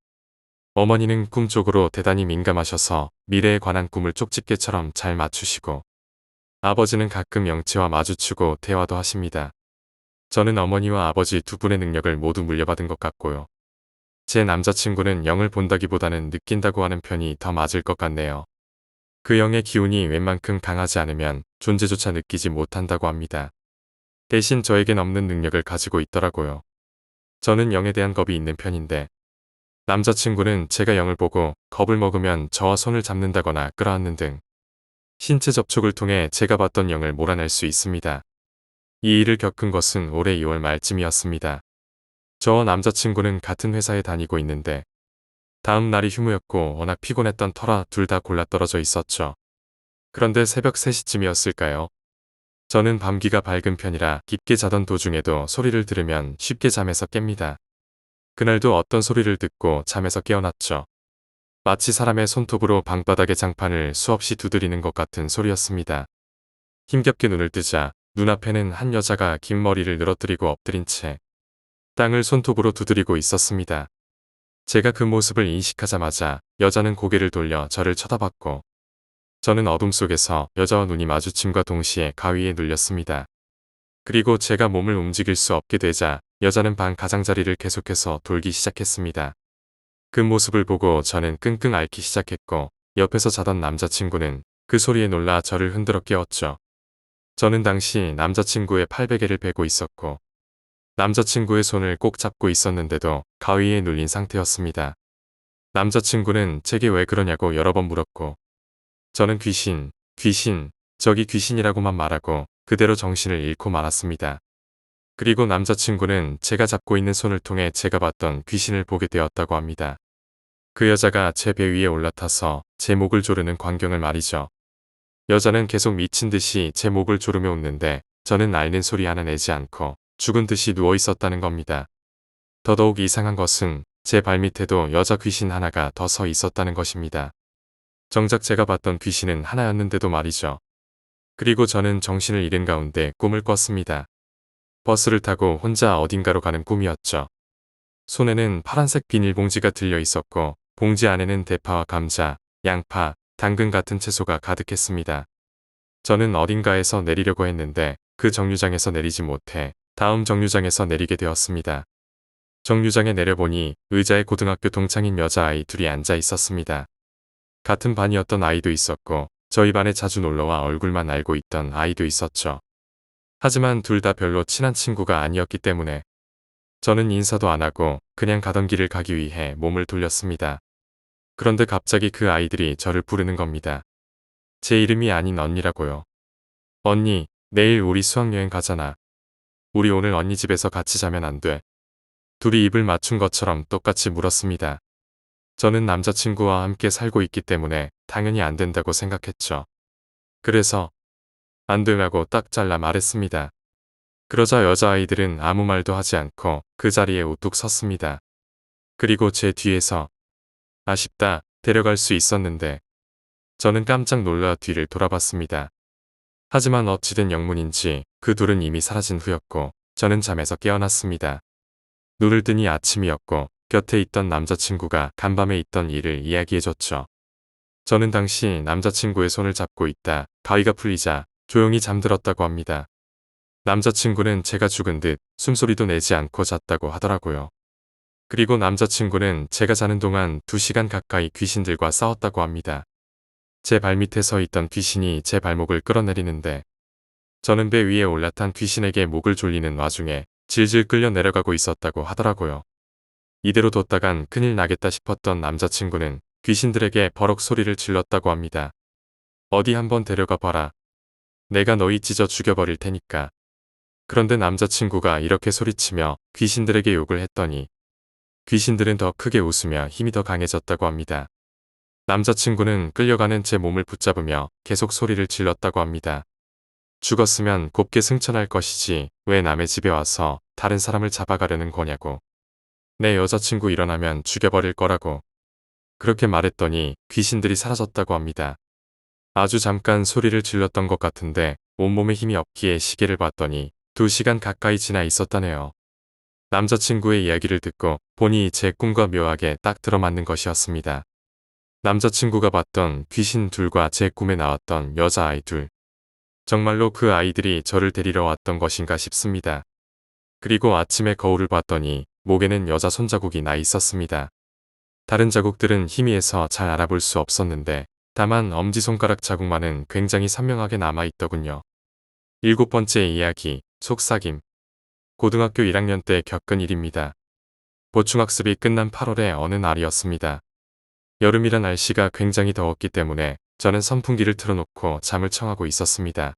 어머니는 꿈 쪽으로 대단히 민감하셔서 미래에 관한 꿈을 쪽집게처럼 잘 맞추시고 아버지는 가끔 영체와 마주치고 대화도 하십니다. 저는 어머니와 아버지 두 분의 능력을 모두 물려받은 것 같고요. 제 남자친구는 영을 본다기보다는 느낀다고 하는 편이 더 맞을 것 같네요. 그 영의 기운이 웬만큼 강하지 않으면 존재조차 느끼지 못한다고 합니다. 대신 저에겐 없는 능력을 가지고 있더라고요. 저는 영에 대한 겁이 있는 편인데 남자친구는 제가 영을 보고 겁을 먹으면 저와 손을 잡는다거나 끌어안는 등 신체 접촉을 통해 제가 봤던 영을 몰아낼 수 있습니다. 이 일을 겪은 것은 올해 2월 말쯤이었습니다. 저와 남자친구는 같은 회사에 다니고 있는데 다음 날이 휴무였고 워낙 피곤했던 터라 둘 다 골라 떨어져 있었죠. 그런데 새벽 3시쯤이었을까요? 저는 밤기가 밝은 편이라 깊게 자던 도중에도 소리를 들으면 쉽게 잠에서 깹니다. 그날도 어떤 소리를 듣고 잠에서 깨어났죠. 마치 사람의 손톱으로 방바닥의 장판을 수없이 두드리는 것 같은 소리였습니다. 힘겹게 눈을 뜨자 눈앞에는 한 여자가 긴 머리를 늘어뜨리고 엎드린 채 땅을 손톱으로 두드리고 있었습니다. 제가 그 모습을 인식하자마자 여자는 고개를 돌려 저를 쳐다봤고 저는 어둠 속에서 여자와 눈이 마주침과 동시에 가위에 눌렸습니다. 그리고 제가 몸을 움직일 수 없게 되자 여자는 방 가장자리를 계속해서 돌기 시작했습니다. 그 모습을 보고 저는 끙끙 앓기 시작했고 옆에서 자던 남자친구는 그 소리에 놀라 저를 흔들어 깨웠죠. 저는 당시 남자친구의 팔베개를 베고 있었고 남자친구의 손을 꼭 잡고 있었는데도 가위에 눌린 상태였습니다. 남자친구는 제게 왜 그러냐고 여러 번 물었고 저는 귀신, 저기 귀신이라고만 말하고 그대로 정신을 잃고 말았습니다. 그리고 남자친구는 제가 잡고 있는 손을 통해 제가 봤던 귀신을 보게 되었다고 합니다. 그 여자가 제 배 위에 올라타서 제 목을 조르는 광경을 말이죠. 여자는 계속 미친 듯이 제 목을 조르며 웃는데 저는 앓는 소리 하나 내지 않고 죽은 듯이 누워 있었다는 겁니다. 더더욱 이상한 것은 제 발밑에도 여자 귀신 하나가 더 서 있었다는 것입니다. 정작 제가 봤던 귀신은 하나였는데도 말이죠. 그리고 저는 정신을 잃은 가운데 꿈을 꿨습니다. 버스를 타고 혼자 어딘가로 가는 꿈이었죠. 손에는 파란색 비닐봉지가 들려 있었고 봉지 안에는 대파와 감자, 양파, 당근 같은 채소가 가득했습니다. 저는 어딘가에서 내리려고 했는데 그 정류장에서 내리지 못해 다음 정류장에서 내리게 되었습니다. 정류장에 내려보니 의자에 고등학교 동창인 여자아이 둘이 앉아 있었습니다. 같은 반이었던 아이도 있었고 저희 반에 자주 놀러와 얼굴만 알고 있던 아이도 있었죠. 하지만 둘 다 별로 친한 친구가 아니었기 때문에 저는 인사도 안 하고 그냥 가던 길을 가기 위해 몸을 돌렸습니다. 그런데 갑자기 그 아이들이 저를 부르는 겁니다. 제 이름이 아닌 언니라고요. 언니, 내일 우리 수학여행 가잖아. 우리 오늘 언니 집에서 같이 자면 안 돼? 둘이 입을 맞춘 것처럼 똑같이 물었습니다. 저는 남자친구와 함께 살고 있기 때문에 당연히 안 된다고 생각했죠. 그래서 안 되라고 딱 잘라 말했습니다. 그러자 여자아이들은 아무 말도 하지 않고 그 자리에 우뚝 섰습니다. 그리고 제 뒤에서 아쉽다, 데려갈 수 있었는데 저는 깜짝 놀라 뒤를 돌아봤습니다. 하지만 어찌된 영문인지 그 둘은 이미 사라진 후였고 저는 잠에서 깨어났습니다. 눈을 뜨니 아침이었고 곁에 있던 남자친구가 간밤에 있던 일을 이야기해줬죠. 저는 당시 남자친구의 손을 잡고 있다 가위가 풀리자 조용히 잠들었다고 합니다. 남자친구는 제가 죽은 듯 숨소리도 내지 않고 잤다고 하더라고요. 그리고 남자친구는 제가 자는 동안 2시간 가까이 귀신들과 싸웠다고 합니다. 제 발밑에 서 있던 귀신이 제 발목을 끌어내리는데 저는 배 위에 올라탄 귀신에게 목을 졸리는 와중에 질질 끌려 내려가고 있었다고 하더라고요. 이대로 뒀다간 큰일 나겠다 싶었던 남자친구는 귀신들에게 버럭 소리를 질렀다고 합니다. 어디 한번 데려가 봐라. 내가 너희 찢어 죽여버릴 테니까. 그런데 남자친구가 이렇게 소리치며 귀신들에게 욕을 했더니 귀신들은 더 크게 웃으며 힘이 더 강해졌다고 합니다. 남자친구는 끌려가는 제 몸을 붙잡으며 계속 소리를 질렀다고 합니다. 죽었으면 곱게 승천할 것이지 왜 남의 집에 와서 다른 사람을 잡아가려는 거냐고. 내 여자친구 일어나면 죽여버릴 거라고. 그렇게 말했더니 귀신들이 사라졌다고 합니다. 아주 잠깐 소리를 질렀던 것 같은데 온몸에 힘이 없기에 시계를 봤더니 2시간 가까이 지나 있었다네요. 남자친구의 이야기를 듣고 보니 제 꿈과 묘하게 딱 들어맞는 것이었습니다. 남자친구가 봤던 귀신 둘과 제 꿈에 나왔던 여자아이 둘. 정말로 그 아이들이 저를 데리러 왔던 것인가 싶습니다. 그리고 아침에 거울을 봤더니 목에는 여자 손자국이 나 있었습니다. 다른 자국들은 희미해서 잘 알아볼 수 없었는데 다만 엄지손가락 자국만은 굉장히 선명하게 남아있더군요. 7번째 이야기, 속삭임. 고등학교 1학년 때 겪은 일입니다. 보충학습이 끝난 8월의 어느 날이었습니다. 여름이라 날씨가 굉장히 더웠기 때문에 저는 선풍기를 틀어놓고 잠을 청하고 있었습니다.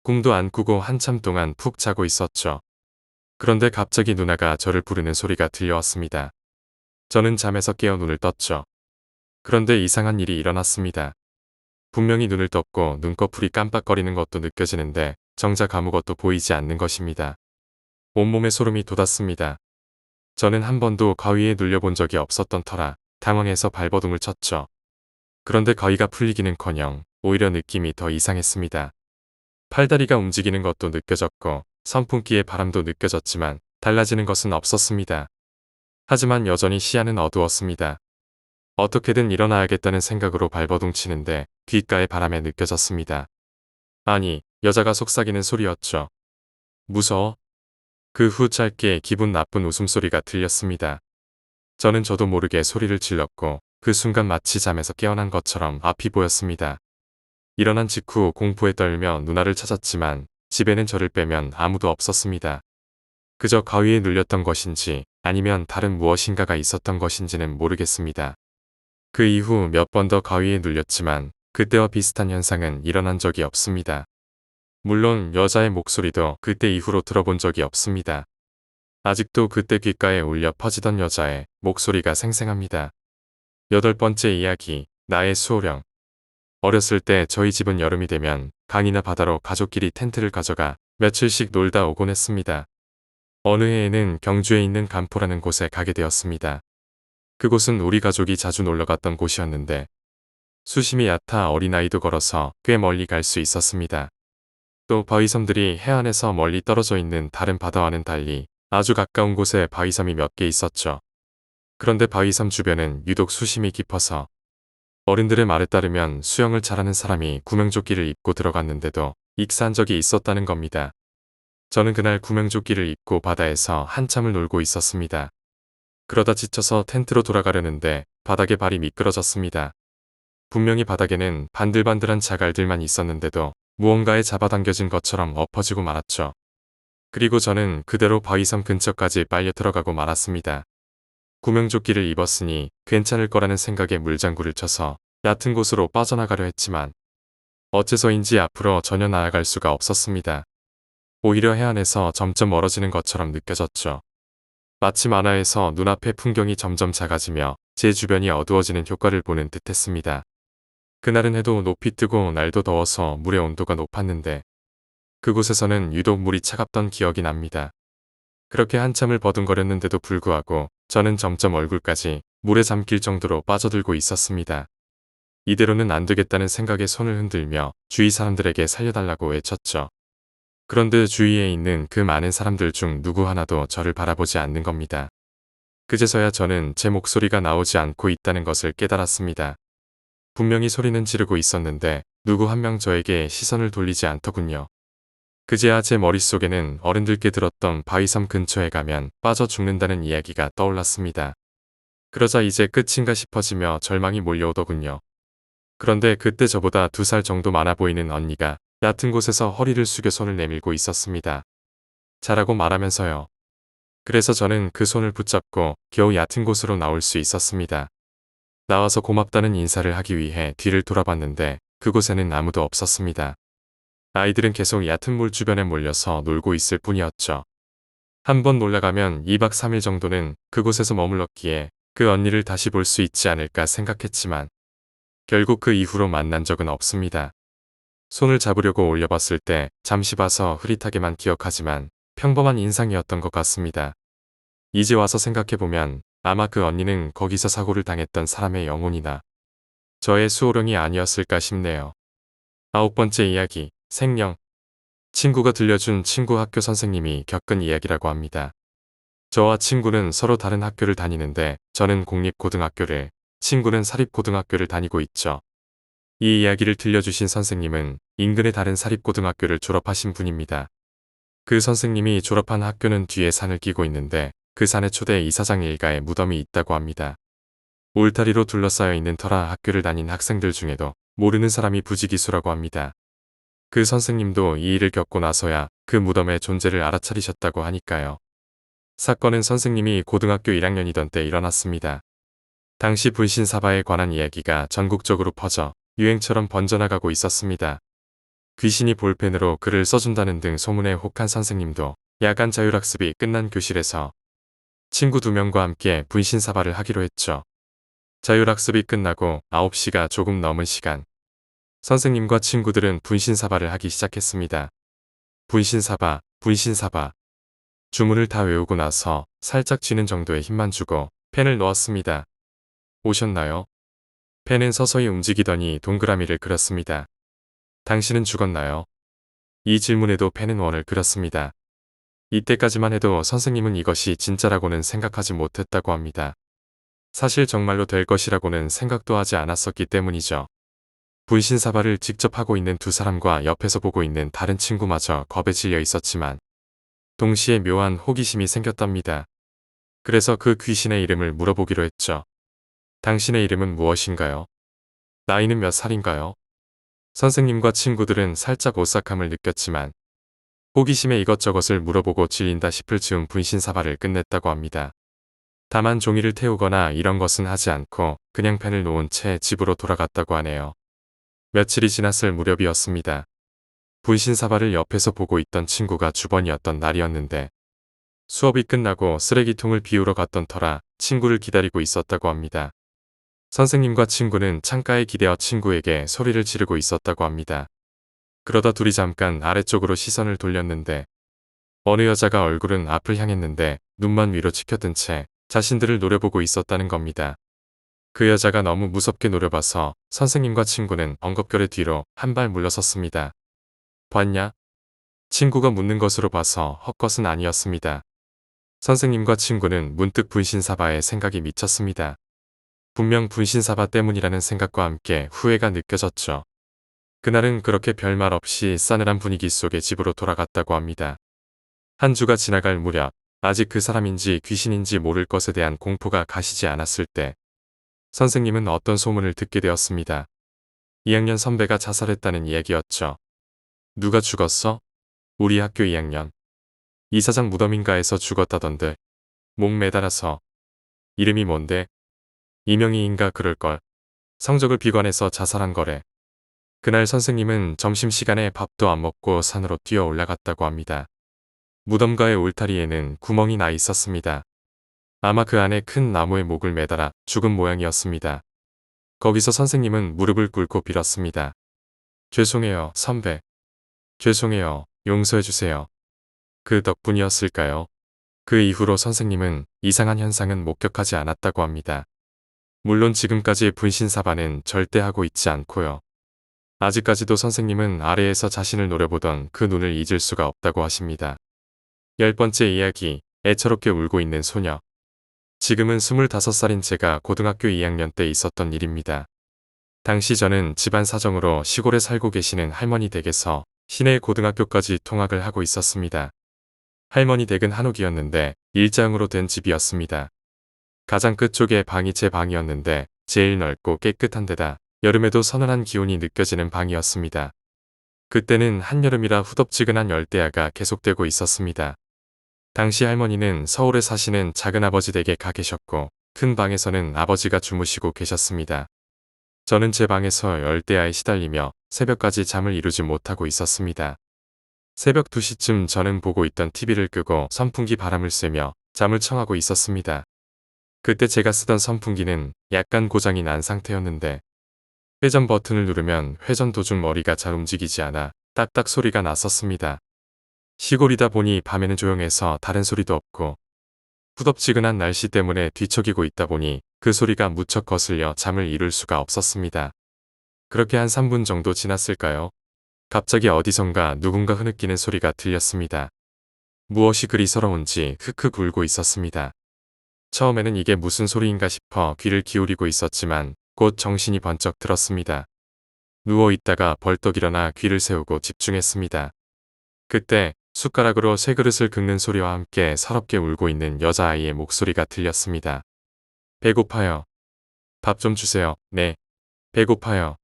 꿈도 안 꾸고 한참 동안 푹 자고 있었죠. 그런데 갑자기 누나가 저를 부르는 소리가 들려왔습니다. 저는 잠에서 깨어 눈을 떴죠. 그런데 이상한 일이 일어났습니다. 분명히 눈을 떴고 눈꺼풀이 깜빡거리는 것도 느껴지는데 정작 아무것도 보이지 않는 것입니다. 온몸에 소름이 돋았습니다. 저는 한 번도 가위에 눌려본 적이 없었던 터라 당황해서 발버둥을 쳤죠. 그런데 가위가 풀리기는커녕 오히려 느낌이 더 이상했습니다. 팔다리가 움직이는 것도 느껴졌고 선풍기의 바람도 느껴졌지만 달라지는 것은 없었습니다. 하지만 여전히 시야는 어두웠습니다. 어떻게든 일어나야겠다는 생각으로 발버둥 치는데 귓가의 바람에 느껴졌습니다. 아니, 여자가 속삭이는 소리였죠. 무서워? 그 후 짧게 기분 나쁜 웃음소리가 들렸습니다. 저도 모르게 소리를 질렀고 그 순간 마치 잠에서 깨어난 것처럼 앞이 보였습니다. 일어난 직후 공포에 떨며 누나를 찾았지만 집에는 저를 빼면 아무도 없었습니다. 그저 가위에 눌렸던 것인지 아니면 다른 무엇인가가 있었던 것인지는 모르겠습니다. 그 이후 몇 번 더 가위에 눌렸지만 그때와 비슷한 현상은 일어난 적이 없습니다. 물론 여자의 목소리도 그때 이후로 들어본 적이 없습니다. 아직도 그때 귓가에 울려 퍼지던 여자의 목소리가 생생합니다. 8번째 이야기, 나의 수호령. 어렸을 때 저희 집은 여름이 되면 강이나 바다로 가족끼리 텐트를 가져가 며칠씩 놀다 오곤 했습니다. 어느 해에는 경주에 있는 간포라는 곳에 가게 되었습니다. 그곳은 우리 가족이 자주 놀러갔던 곳이었는데 수심이 얕아 어린아이도 걸어서 꽤 멀리 갈 수 있었습니다. 또 바위섬들이 해안에서 멀리 떨어져 있는 다른 바다와는 달리 아주 가까운 곳에 바위섬이 몇 개 있었죠. 그런데 바위섬 주변은 유독 수심이 깊어서 어른들의 말에 따르면 수영을 잘하는 사람이 구명조끼를 입고 들어갔는데도 익사한 적이 있었다는 겁니다. 저는 그날 구명조끼를 입고 바다에서 한참을 놀고 있었습니다. 그러다 지쳐서 텐트로 돌아가려는데 바닥에 발이 미끄러졌습니다. 분명히 바닥에는 반들반들한 자갈들만 있었는데도 무언가에 잡아당겨진 것처럼 엎어지고 말았죠. 그리고 저는 그대로 바위섬 근처까지 빨려 들어가고 말았습니다. 구명조끼를 입었으니 괜찮을 거라는 생각에 물장구를 쳐서 얕은 곳으로 빠져나가려 했지만 어째서인지 앞으로 전혀 나아갈 수가 없었습니다. 오히려 해안에서 점점 멀어지는 것처럼 느껴졌죠. 마치 만화에서 눈앞의 풍경이 점점 작아지며 제 주변이 어두워지는 효과를 보는 듯했습니다. 그날은 해도 높이 뜨고 날도 더워서 물의 온도가 높았는데 그곳에서는 유독 물이 차갑던 기억이 납니다. 그렇게 한참을 버둥거렸는데도 불구하고 저는 점점 얼굴까지 물에 잠길 정도로 빠져들고 있었습니다. 이대로는 안 되겠다는 생각에 손을 흔들며 주위 사람들에게 살려달라고 외쳤죠. 그런데 주위에 있는 그 많은 사람들 중 누구 하나도 저를 바라보지 않는 겁니다. 그제서야 저는 제 목소리가 나오지 않고 있다는 것을 깨달았습니다. 분명히 소리는 지르고 있었는데 누구 한 명 저에게 시선을 돌리지 않더군요. 그제야 제 머릿속에는 어른들께 들었던 바위섬 근처에 가면 빠져 죽는다는 이야기가 떠올랐습니다. 그러자 이제 끝인가 싶어지며 절망이 몰려오더군요. 그런데 그때 저보다 2살 정도 많아 보이는 언니가 얕은 곳에서 허리를 숙여 손을 내밀고 있었습니다. 자라고 말하면서요. 그래서 저는 그 손을 붙잡고 겨우 얕은 곳으로 나올 수 있었습니다. 나와서 고맙다는 인사를 하기 위해 뒤를 돌아봤는데 그곳에는 아무도 없었습니다. 아이들은 계속 얕은 물 주변에 몰려서 놀고 있을 뿐이었죠. 한번 놀러가면 2박 3일 정도는 그곳에서 머물렀기에 그 언니를 다시 볼 수 있지 않을까 생각했지만 결국 그 이후로 만난 적은 없습니다. 손을 잡으려고 올려봤을 때 잠시 봐서 흐릿하게만 기억하지만 평범한 인상이었던 것 같습니다. 이제 와서 생각해보면 아마 그 언니는 거기서 사고를 당했던 사람의 영혼이나 저의 수호령이 아니었을까 싶네요. 9번째 이야기, 생령. 친구가 들려준 친구 학교 선생님이 겪은 이야기라고 합니다. 저와 친구는 서로 다른 학교를 다니는데 저는 공립고등학교를, 친구는 사립고등학교를 다니고 있죠. 이 이야기를 들려주신 선생님은 인근의 다른 사립고등학교를 졸업하신 분입니다. 그 선생님이 졸업한 학교는 뒤에 산을 끼고 있는데 그 산의 초대 이사장 일가에 무덤이 있다고 합니다. 울타리로 둘러싸여 있는 터라 학교를 다닌 학생들 중에도 모르는 사람이 부지기수라고 합니다. 그 선생님도 이 일을 겪고 나서야 그 무덤의 존재를 알아차리셨다고 하니까요. 사건은 선생님이 고등학교 1학년이던 때 일어났습니다. 당시 분신사바에 관한 이야기가 전국적으로 퍼져 유행처럼 번져나가고 있었습니다. 귀신이 볼펜으로 글을 써준다는 등 소문에 혹한 선생님도 야간 자율학습이 끝난 교실에서 친구 2명과 함께 분신사바를 하기로 했죠. 자율학습이 끝나고 9시가 조금 넘은 시간, 선생님과 친구들은 분신사바를 하기 시작했습니다. 분신사바, 분신사바. 주문을 다 외우고 나서 살짝 쥐는 정도의 힘만 주고 펜을 넣었습니다. 오셨나요? 펜은 서서히 움직이더니 동그라미를 그렸습니다. 당신은 죽었나요? 이 질문에도 펜은 원을 그렸습니다. 이때까지만 해도 선생님은 이것이 진짜라고는 생각하지 못했다고 합니다. 사실 정말로 될 것이라고는 생각도 하지 않았었기 때문이죠. 분신사바를 직접 하고 있는 2사람과 옆에서 보고 있는 다른 친구마저 겁에 질려 있었지만 동시에 묘한 호기심이 생겼답니다. 그래서 그 귀신의 이름을 물어보기로 했죠. 당신의 이름은 무엇인가요? 나이는 몇 살인가요? 선생님과 친구들은 살짝 오싹함을 느꼈지만 호기심에 이것저것을 물어보고 질린다 싶을 즈음 분신사발을 끝냈다고 합니다. 다만 종이를 태우거나 이런 것은 하지 않고 그냥 펜을 놓은 채 집으로 돌아갔다고 하네요. 며칠이 지났을 무렵이었습니다. 분신사발을 옆에서 보고 있던 친구가 주번이었던 날이었는데 수업이 끝나고 쓰레기통을 비우러 갔던 터라 친구를 기다리고 있었다고 합니다. 선생님과 친구는 창가에 기대어 친구에게 소리를 지르고 있었다고 합니다. 그러다 둘이 잠깐 아래쪽으로 시선을 돌렸는데 어느 여자가 얼굴은 앞을 향했는데 눈만 위로 치켜든 채 자신들을 노려보고 있었다는 겁니다. 그 여자가 너무 무섭게 노려봐서 선생님과 친구는 엉겁결에 뒤로 한 발 물러섰습니다. 봤냐? 친구가 묻는 것으로 봐서 헛것은 아니었습니다. 선생님과 친구는 문득 분신사바에 생각이 미쳤습니다. 분명 분신사바 때문이라는 생각과 함께 후회가 느껴졌죠. 그날은 그렇게 별말 없이 싸늘한 분위기 속에 집으로 돌아갔다고 합니다. 한 주가 지나갈 무렵 아직 그 사람인지 귀신인지 모를 것에 대한 공포가 가시지 않았을 때 선생님은 어떤 소문을 듣게 되었습니다. 2학년 선배가 자살했다는 이야기였죠. 누가 죽었어? 우리 학교 2학년. 이사장 무덤인가에서 죽었다던데. 목 매달아서. 이름이 뭔데? 이명희인가 그럴걸. 성적을 비관해서 자살한 거래. 그날 선생님은 점심시간에 밥도 안 먹고 산으로 뛰어 올라갔다고 합니다. 무덤가의 울타리에는 구멍이 나 있었습니다. 아마 그 안에 큰 나무에 목을 매달아 죽은 모양이었습니다. 거기서 선생님은 무릎을 꿇고 빌었습니다. 죄송해요, 선배. 죄송해요, 용서해주세요. 그 덕분이었을까요? 그 이후로 선생님은 이상한 현상은 목격하지 않았다고 합니다. 물론 지금까지 분신사바는 절대 하고 있지 않고요. 아직까지도 선생님은 아래에서 자신을 노려보던 그 눈을 잊을 수가 없다고 하십니다. 10번째 이야기, 애처롭게 울고 있는 소녀. 지금은 25살인 제가 고등학교 2학년 때 있었던 일입니다. 당시 저는 집안 사정으로 시골에 살고 계시는 할머니 댁에서 시내 고등학교까지 통학을 하고 있었습니다. 할머니 댁은 한옥이었는데 일장으로 된 집이었습니다. 가장 끝쪽에 방이 제 방이었는데 제일 넓고 깨끗한 데다 여름에도 서늘한 기온이 느껴지는 방이었습니다. 그때는 한여름이라 후덥지근한 열대야가 계속되고 있었습니다. 당시 할머니는 서울에 사시는 작은아버지 댁에 가 계셨고 큰 방에서는 아버지가 주무시고 계셨습니다. 저는 제 방에서 열대야에 시달리며 새벽까지 잠을 이루지 못하고 있었습니다. 새벽 2시쯤 저는 보고 있던 TV를 끄고 선풍기 바람을 쐬며 잠을 청하고 있었습니다. 그때 제가 쓰던 선풍기는 약간 고장이 난 상태였는데 회전 버튼을 누르면 회전 도중 머리가 잘 움직이지 않아 딱딱 소리가 났었습니다. 시골이다 보니 밤에는 조용해서 다른 소리도 없고 후덥지근한 날씨 때문에 뒤척이고 있다 보니 그 소리가 무척 거슬려 잠을 이룰 수가 없었습니다. 그렇게 한 3분 정도 지났을까요? 갑자기 어디선가 누군가 흐느끼는 소리가 들렸습니다. 무엇이 그리 서러운지 흑흑 울고 있었습니다. 처음에는 이게 무슨 소리인가 싶어 귀를 기울이고 있었지만 곧 정신이 번쩍 들었습니다. 누워있다가 벌떡 일어나 귀를 세우고 집중했습니다. 그때 숟가락으로 새 그릇을 긁는 소리와 함께 서럽게 울고 있는 여자아이의 목소리가 들렸습니다. 배고파요. 밥 좀 주세요. 네. 배고파요.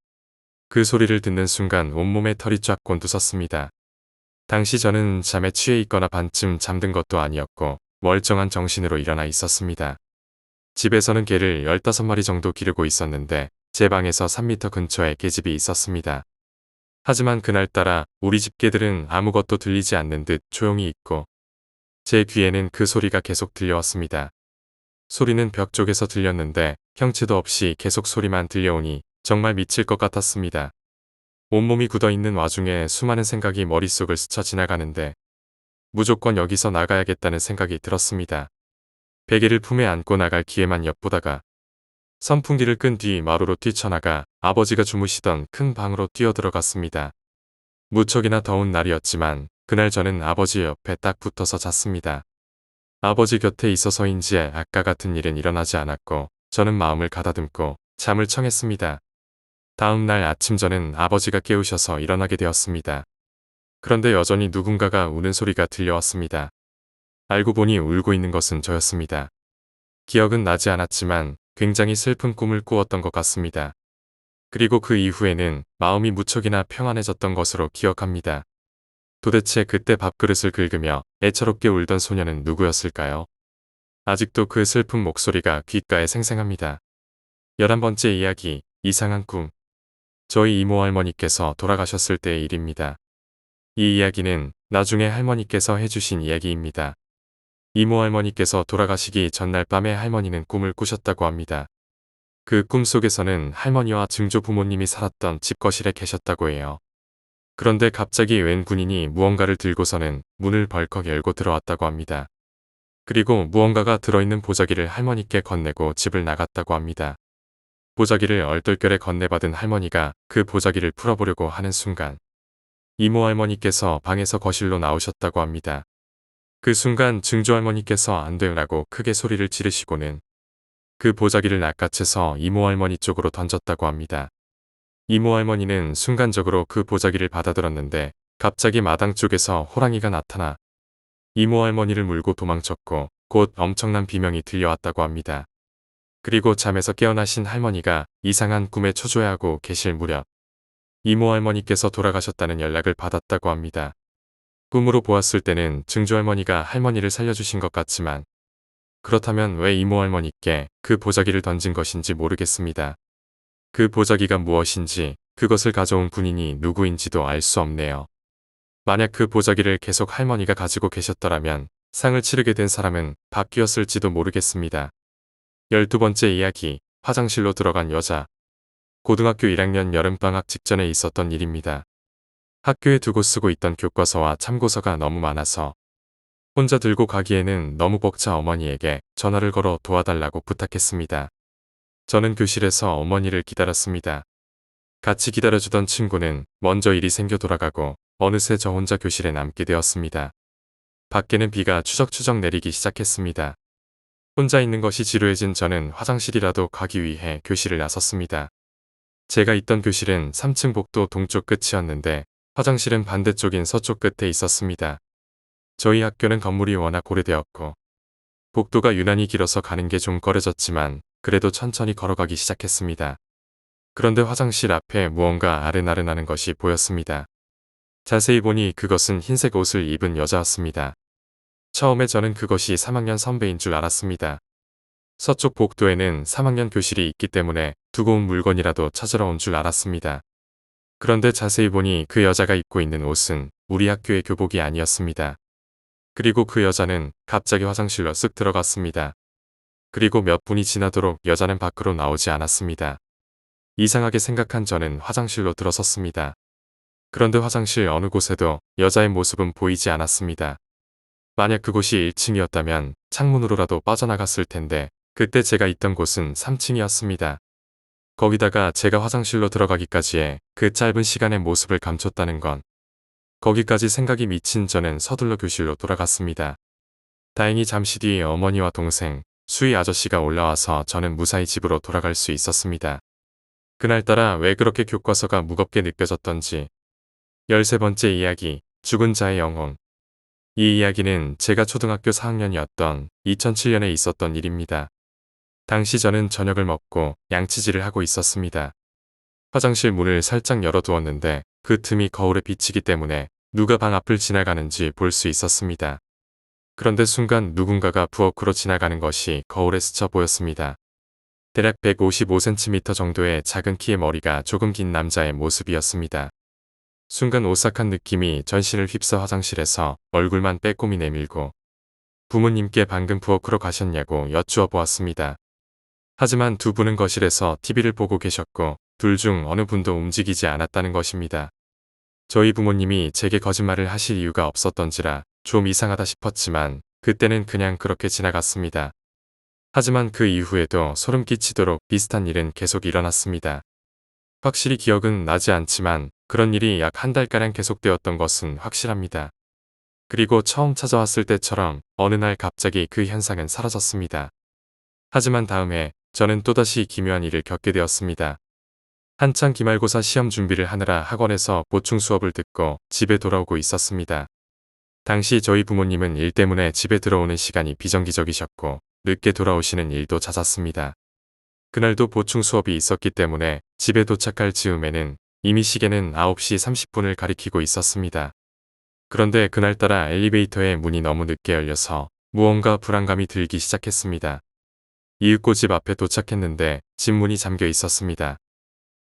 그 소리를 듣는 순간 온몸에 털이 쫙 곤두섰습니다. 당시 저는 잠에 취해 있거나 반쯤 잠든 것도 아니었고 멀쩡한 정신으로 일어나 있었습니다. 집에서는 개를 15마리 정도 기르고 있었는데 제 방에서 3m 근처에 개집이 있었습니다. 하지만 그날따라 우리 집 개들은 아무것도 들리지 않는 듯 조용히 있고 제 귀에는 그 소리가 계속 들려왔습니다. 소리는 벽 쪽에서 들렸는데 형체도 없이 계속 소리만 들려오니 정말 미칠 것 같았습니다. 온몸이 굳어있는 와중에 수많은 생각이 머릿속을 스쳐 지나가는데 무조건 여기서 나가야겠다는 생각이 들었습니다. 베개를 품에 안고 나갈 기회만 엿보다가 선풍기를 끈 뒤 마루로 뛰쳐나가 아버지가 주무시던 큰 방으로 뛰어들어갔습니다. 무척이나 더운 날이었지만 그날 저는 아버지 옆에 딱 붙어서 잤습니다. 아버지 곁에 있어서인지 아까 같은 일은 일어나지 않았고 저는 마음을 가다듬고 잠을 청했습니다. 다음 날 아침 저는 아버지가 깨우셔서 일어나게 되었습니다. 그런데 여전히 누군가가 우는 소리가 들려왔습니다. 알고 보니 울고 있는 것은 저였습니다. 기억은 나지 않았지만 굉장히 슬픈 꿈을 꾸었던 것 같습니다. 그리고 그 이후에는 마음이 무척이나 평안해졌던 것으로 기억합니다. 도대체 그때 밥그릇을 긁으며 애처롭게 울던 소녀는 누구였을까요? 아직도 그 슬픈 목소리가 귓가에 생생합니다. 11번째 이야기, 이상한 꿈. 저희 이모 할머니께서 돌아가셨을 때의 일입니다. 이 이야기는 나중에 할머니께서 해주신 이야기입니다. 이모 할머니께서 돌아가시기 전날 밤에 할머니는 꿈을 꾸셨다고 합니다. 그 꿈 속에서는 할머니와 증조 부모님이 살았던 집 거실에 계셨다고 해요. 그런데 갑자기 웬 군인이 무언가를 들고서는 문을 벌컥 열고 들어왔다고 합니다. 그리고 무언가가 들어있는 보자기를 할머니께 건네고 집을 나갔다고 합니다. 보자기를 얼떨결에 건네받은 할머니가 그 보자기를 풀어보려고 하는 순간 이모 할머니께서 방에서 거실로 나오셨다고 합니다. 그 순간 증조 할머니께서 안 돼요라고 크게 소리를 지르시고는 그 보자기를 낚아채서 이모 할머니 쪽으로 던졌다고 합니다. 이모 할머니는 순간적으로 그 보자기를 받아들었는데 갑자기 마당 쪽에서 호랑이가 나타나 이모 할머니를 물고 도망쳤고 곧 엄청난 비명이 들려왔다고 합니다. 그리고 잠에서 깨어나신 할머니가 이상한 꿈에 초조해하고 계실 무렵 이모 할머니께서 돌아가셨다는 연락을 받았다고 합니다. 꿈으로 보았을 때는 증조 할머니가 할머니를 살려주신 것 같지만 그렇다면 왜 이모 할머니께 그 보자기를 던진 것인지 모르겠습니다. 그 보자기가 무엇인지 그것을 가져온 군인이 누구인지도 알 수 없네요. 만약 그 보자기를 계속 할머니가 가지고 계셨더라면 상을 치르게 된 사람은 바뀌었을지도 모르겠습니다. 12번째 이야기, 화장실로 들어간 여자. 고등학교 1학년 여름방학 직전에 있었던 일입니다. 학교에 두고 쓰고 있던 교과서와 참고서가 너무 많아서 혼자 들고 가기에는 너무 벅차 어머니에게 전화를 걸어 도와달라고 부탁했습니다. 저는 교실에서 어머니를 기다렸습니다. 같이 기다려주던 친구는 먼저 일이 생겨 돌아가고 어느새 저 혼자 교실에 남게 되었습니다. 밖에는 비가 추적추적 내리기 시작했습니다. 혼자 있는 것이 지루해진 저는 화장실이라도 가기 위해 교실을 나섰습니다. 제가 있던 교실은 3층 복도 동쪽 끝이었는데 화장실은 반대쪽인 서쪽 끝에 있었습니다. 저희 학교는 건물이 워낙 오래되었고 복도가 유난히 길어서 가는 게 좀 꺼려졌지만 그래도 천천히 걸어가기 시작했습니다. 그런데 화장실 앞에 무언가 아른아른하는 것이 보였습니다. 자세히 보니 그것은 흰색 옷을 입은 여자였습니다. 처음에 저는 그것이 3학년 선배인 줄 알았습니다. 서쪽 복도에는 3학년 교실이 있기 때문에 두고 온 물건이라도 찾으러 온 줄 알았습니다. 그런데 자세히 보니 그 여자가 입고 있는 옷은 우리 학교의 교복이 아니었습니다. 그리고 그 여자는 갑자기 화장실로 쓱 들어갔습니다. 그리고 몇 분이 지나도록 여자는 밖으로 나오지 않았습니다. 이상하게 생각한 저는 화장실로 들어섰습니다. 그런데 화장실 어느 곳에도 여자의 모습은 보이지 않았습니다. 만약 그곳이 1층이었다면 창문으로라도 빠져나갔을 텐데 그때 제가 있던 곳은 3층이었습니다. 거기다가 제가 화장실로 들어가기까지의 그 짧은 시간의 모습을 감췄다는 건 거기까지 생각이 미친 저는 서둘러 교실로 돌아갔습니다. 다행히 잠시 뒤에 어머니와 동생, 수희 아저씨가 올라와서 저는 무사히 집으로 돌아갈 수 있었습니다. 그날따라 왜 그렇게 교과서가 무겁게 느껴졌던지. 13번째 이야기, 죽은 자의 영혼. 이 이야기는 제가 초등학교 4학년이었던 2007년에 있었던 일입니다. 당시 저는 저녁을 먹고 양치질을 하고 있었습니다. 화장실 문을 살짝 열어두었는데 그 틈이 거울에 비치기 때문에 누가 방 앞을 지나가는지 볼 수 있었습니다. 그런데 순간 누군가가 부엌으로 지나가는 것이 거울에 스쳐 보였습니다. 대략 155cm 정도의 작은 키의 머리가 조금 긴 남자의 모습이었습니다. 순간 오싹한 느낌이 전신을 휩싸 화장실에서 얼굴만 빼꼼히 내밀고 부모님께 방금 부엌으로 가셨냐고 여쭈어 보았습니다. 하지만 두 분은 거실에서 TV를 보고 계셨고 둘 중 어느 분도 움직이지 않았다는 것입니다. 저희 부모님이 제게 거짓말을 하실 이유가 없었던지라 좀 이상하다 싶었지만 그때는 그냥 그렇게 지나갔습니다. 하지만 그 이후에도 소름 끼치도록 비슷한 일은 계속 일어났습니다. 확실히 기억은 나지 않지만 그런 일이 약 한 달가량 계속되었던 것은 확실합니다. 그리고 처음 찾아왔을 때처럼 어느 날 갑자기 그 현상은 사라졌습니다. 하지만 다음해 저는 또다시 기묘한 일을 겪게 되었습니다. 한창 기말고사 시험 준비를 하느라 학원에서 보충 수업을 듣고 집에 돌아오고 있었습니다. 당시 저희 부모님은 일 때문에 집에 들어오는 시간이 비정기적이셨고 늦게 돌아오시는 일도 잦았습니다. 그날도 보충 수업이 있었기 때문에 집에 도착할 즈음에는 이미 시계는 9시 30분을 가리키고 있었습니다. 그런데 그날따라 엘리베이터의 문이 너무 늦게 열려서 무언가 불안감이 들기 시작했습니다. 이윽고 집 앞에 도착했는데 집 문이 잠겨 있었습니다.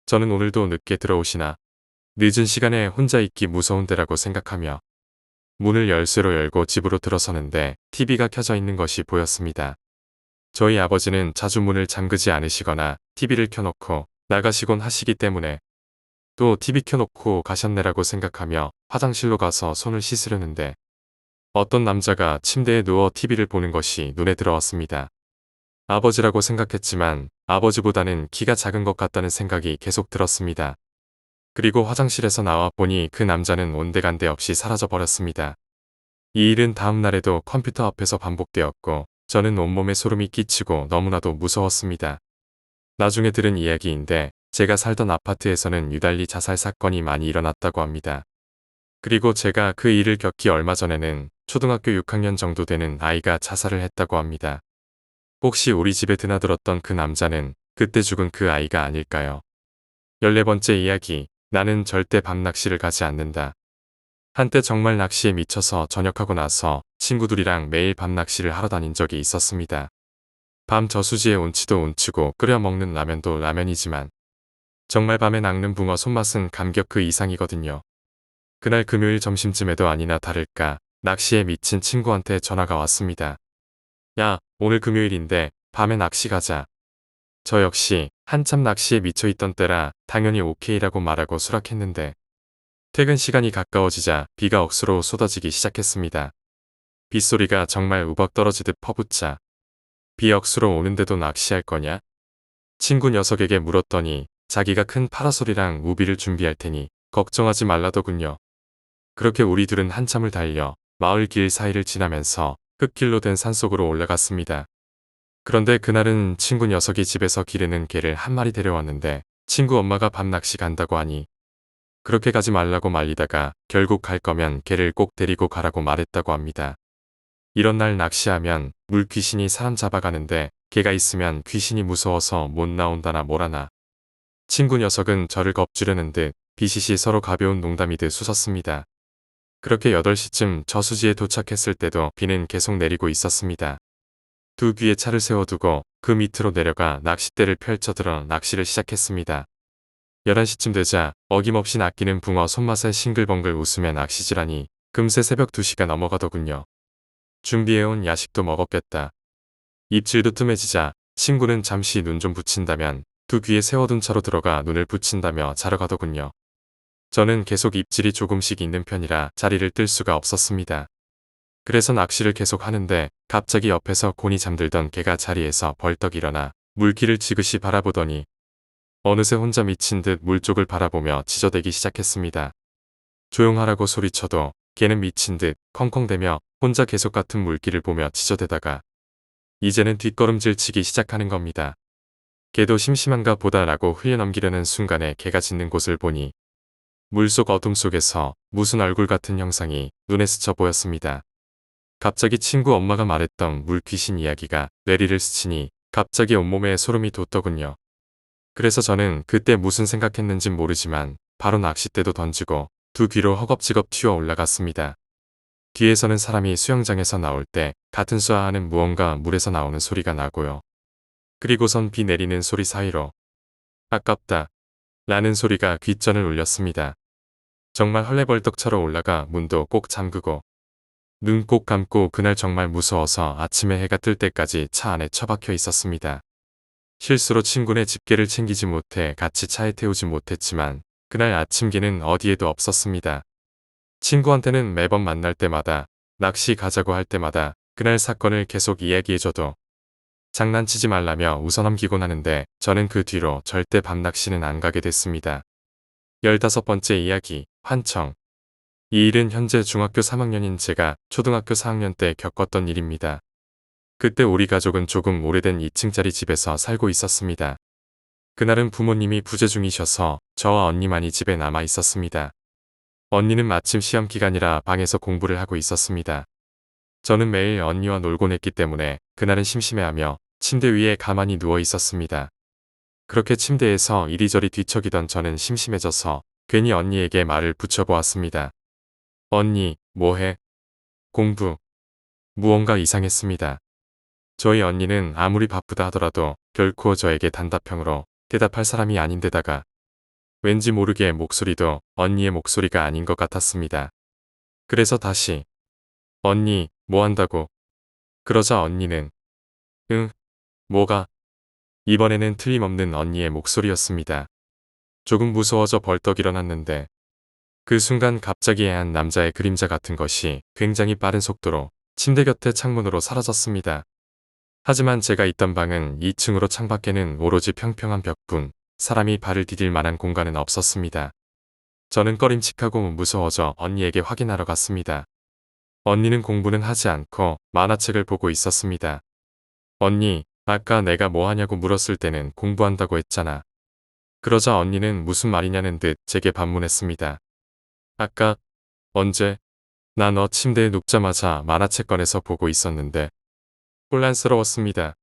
저는 오늘도 늦게 들어오시나 늦은 시간에 혼자 있기 무서운데라고 생각하며 문을 열쇠로 열고 집으로 들어서는데 TV가 켜져 있는 것이 보였습니다. 저희 아버지는 자주 문을 잠그지 않으시거나 TV를 켜놓고 나가시곤 하시기 때문에 또 TV 켜놓고 가셨네라고 생각하며 화장실로 가서 손을 씻으려는데 어떤 남자가 침대에 누워 TV를 보는 것이 눈에 들어왔습니다. 아버지라고 생각했지만 아버지보다는 키가 작은 것 같다는 생각이 계속 들었습니다. 그리고 화장실에서 나와 보니 그 남자는 온데간데 없이 사라져 버렸습니다. 이 일은 다음 날에도 컴퓨터 앞에서 반복되었고 저는 온몸에 소름이 끼치고 너무나도 무서웠습니다. 나중에 들은 이야기인데 제가 살던 아파트에서는 유달리 자살 사건이 많이 일어났다고 합니다. 그리고 제가 그 일을 겪기 얼마 전에는 초등학교 6학년 정도 되는 아이가 자살을 했다고 합니다. 혹시 우리 집에 드나들었던 그 남자는 그때 죽은 그 아이가 아닐까요? 14번째 이야기, 나는 절대 밤 낚시를 가지 않는다. 한때 정말 낚시에 미쳐서 전역하고 나서 친구들이랑 매일 밤 낚시를 하러 다닌 적이 있었습니다. 밤 저수지에 온치도 온치고 끓여 먹는 라면도 라면이지만 정말 밤에 낚는 붕어 손맛은 감격 그 이상이거든요. 그날 금요일 점심쯤에도 아니나 다를까 낚시에 미친 친구한테 전화가 왔습니다. 야, 오늘 금요일인데 밤에 낚시 가자. 저 역시 한참 낚시에 미쳐있던 때라 당연히 오케이라고 말하고 수락했는데 퇴근 시간이 가까워지자 비가 억수로 쏟아지기 시작했습니다. 빗소리가 정말 우박 떨어지듯 퍼붓자 비 억수로 오는데도 낚시할 거냐? 친구 녀석에게 물었더니 자기가 큰 파라솔이랑 우비를 준비할 테니 걱정하지 말라더군요. 그렇게 우리 둘은 한참을 달려 마을 길 사이를 지나면서 흙길로 된 산속으로 올라갔습니다. 그런데 그날은 친구 녀석이 집에서 기르는 개를 한 마리 데려왔는데 친구 엄마가 밤 낚시 간다고 하니 그렇게 가지 말라고 말리다가 결국 갈 거면 개를 꼭 데리고 가라고 말했다고 합니다. 이런 날 낚시하면 물귀신이 사람 잡아가는데 개가 있으면 귀신이 무서워서 못 나온다나 뭐라나. 친구 녀석은 저를 겁주려는 듯 비시시 서로 가벼운 농담이듯 웃었습니다. 그렇게 8시쯤 저수지에 도착했을 때도 비는 계속 내리고 있었습니다. 두 귀에 차를 세워두고 그 밑으로 내려가 낚싯대를 펼쳐들어 낚시를 시작했습니다. 11시쯤 되자 어김없이 낚이는 붕어 손맛에 싱글벙글 웃으며 낚시질하니 금세 새벽 2시가 넘어가더군요. 준비해온 야식도 먹었겠다. 입질도 뜸해지자 친구는 잠시 눈 좀 붙인다면 두 귀에 세워둔 차로 들어가 눈을 붙인다며 자러 가더군요. 저는 계속 입질이 조금씩 있는 편이라 자리를 뜰 수가 없었습니다. 그래서 낚시를 계속 하는데 갑자기 옆에서 곤히 잠들던 개가 자리에서 벌떡 일어나 물길을 지그시 바라보더니 어느새 혼자 미친 듯 물 쪽을 바라보며 지저대기 시작했습니다. 조용하라고 소리쳐도 개는 미친 듯 컹컹대며 혼자 계속 같은 물길을 보며 지저대다가 이제는 뒷걸음질 치기 시작하는 겁니다. 개도 심심한가 보다라고 흘려넘기려는 순간에 개가 짖는 곳을 보니 물속 어둠 속에서 무슨 얼굴 같은 형상이 눈에 스쳐 보였습니다. 갑자기 친구 엄마가 말했던 물귀신 이야기가 뇌리를 스치니 갑자기 온몸에 소름이 돋더군요. 그래서 저는 그때 무슨 생각했는진 모르지만 바로 낚싯대도 던지고 두 귀로 허겁지겁 튀어 올라갔습니다. 뒤에서는 사람이 수영장에서 나올 때 같은 쏴하는 무언가 물에서 나오는 소리가 나고요. 그리고선 비 내리는 소리 사이로 아깝다 라는 소리가 귓전을 울렸습니다. 정말 헐레벌떡 차로 올라가 문도 꼭 잠그고 눈 꼭 감고 그날 정말 무서워서 아침에 해가 뜰 때까지 차 안에 처박혀 있었습니다. 실수로 친구네 집게를 챙기지 못해 같이 차에 태우지 못했지만 그날 아침개는 어디에도 없었습니다. 친구한테는 매번 만날 때마다 낚시 가자고 할 때마다 그날 사건을 계속 이야기해줘도 장난치지 말라며 웃어넘기곤 하는데 저는 그 뒤로 절대 밤 낚시는 안 가게 됐습니다. 15번째 이야기, 환청. 이 일은 현재 중학교 3학년인 제가 초등학교 4학년 때 겪었던 일입니다. 그때 우리 가족은 조금 오래된 2층짜리 집에서 살고 있었습니다. 그날은 부모님이 부재 중이셔서 저와 언니만이 집에 남아 있었습니다. 언니는 마침 시험 기간이라 방에서 공부를 하고 있었습니다. 저는 매일 언니와 놀곤 했기 때문에 그날은 심심해하며 침대 위에 가만히 누워 있었습니다. 그렇게 침대에서 이리저리 뒤척이던 저는 심심해져서 괜히 언니에게 말을 붙여보았습니다. 언니, 뭐해? 공부. 무언가 이상했습니다. 저희 언니는 아무리 바쁘다 하더라도 결코 저에게 단답형으로 대답할 사람이 아닌데다가 왠지 모르게 목소리도 언니의 목소리가 아닌 것 같았습니다. 그래서 다시 언니, 뭐 한다고? 그러자 언니는 응, 뭐가? 이번에는 틀림없는 언니의 목소리였습니다. 조금 무서워져 벌떡 일어났는데 그 순간 갑자기 애한 남자의 그림자 같은 것이 굉장히 빠른 속도로 침대 곁에 창문으로 사라졌습니다. 하지만 제가 있던 방은 2층으로 창밖에는 오로지 평평한 벽뿐 사람이 발을 디딜 만한 공간은 없었습니다. 저는 꺼림칙하고 무서워져 언니에게 확인하러 갔습니다. 언니는 공부는 하지 않고 만화책을 보고 있었습니다. 언니, 아까 내가 뭐 하냐고 물었을 때는 공부한다고 했잖아. 그러자 언니는 무슨 말이냐는 듯 제게 반문했습니다. 아까, 언제? 나 너 침대에 눕자마자 만화책 꺼내서 보고 있었는데. 혼란스러웠습니다.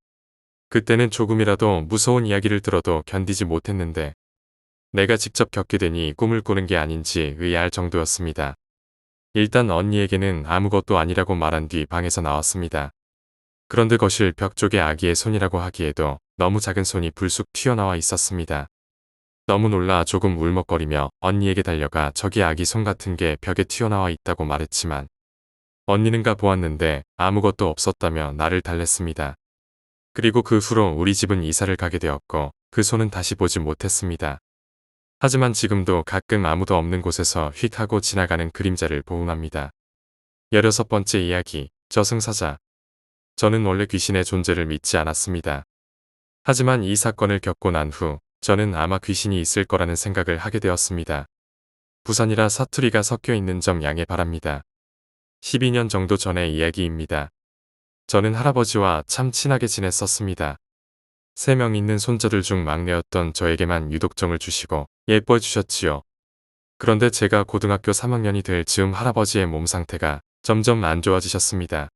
그때는 조금이라도 무서운 이야기를 들어도 견디지 못했는데 내가 직접 겪게 되니 꿈을 꾸는 게 아닌지 의아할 정도였습니다. 일단 언니에게는 아무것도 아니라고 말한 뒤 방에서 나왔습니다. 그런데 거실 벽 쪽에 아기의 손이라고 하기에도 너무 작은 손이 불쑥 튀어나와 있었습니다. 너무 놀라 조금 울먹거리며 언니에게 달려가 저기 아기 손 같은 게 벽에 튀어나와 있다고 말했지만 언니는 가 보았는데 아무것도 없었다며 나를 달랬습니다. 그리고 그 후로 우리 집은 이사를 가게 되었고 그 손은 다시 보지 못했습니다. 하지만 지금도 가끔 아무도 없는 곳에서 휙 하고 지나가는 그림자를 보응합니다. 16번째 이야기, 저승사자. 저는 원래 귀신의 존재를 믿지 않았습니다. 하지만 이 사건을 겪고 난 후 저는 아마 귀신이 있을 거라는 생각을 하게 되었습니다. 부산이라 사투리가 섞여 있는 점 양해 바랍니다. 12년 정도 전의 이야기입니다. 저는 할아버지와 참 친하게 지냈었습니다. 3명 있는 손자들 중 막내였던 저에게만 유독 정을 주시고 예뻐해 주셨지요. 그런데 제가 고등학교 3학년이 될 즈음 할아버지의 몸 상태가 점점 안 좋아지셨습니다.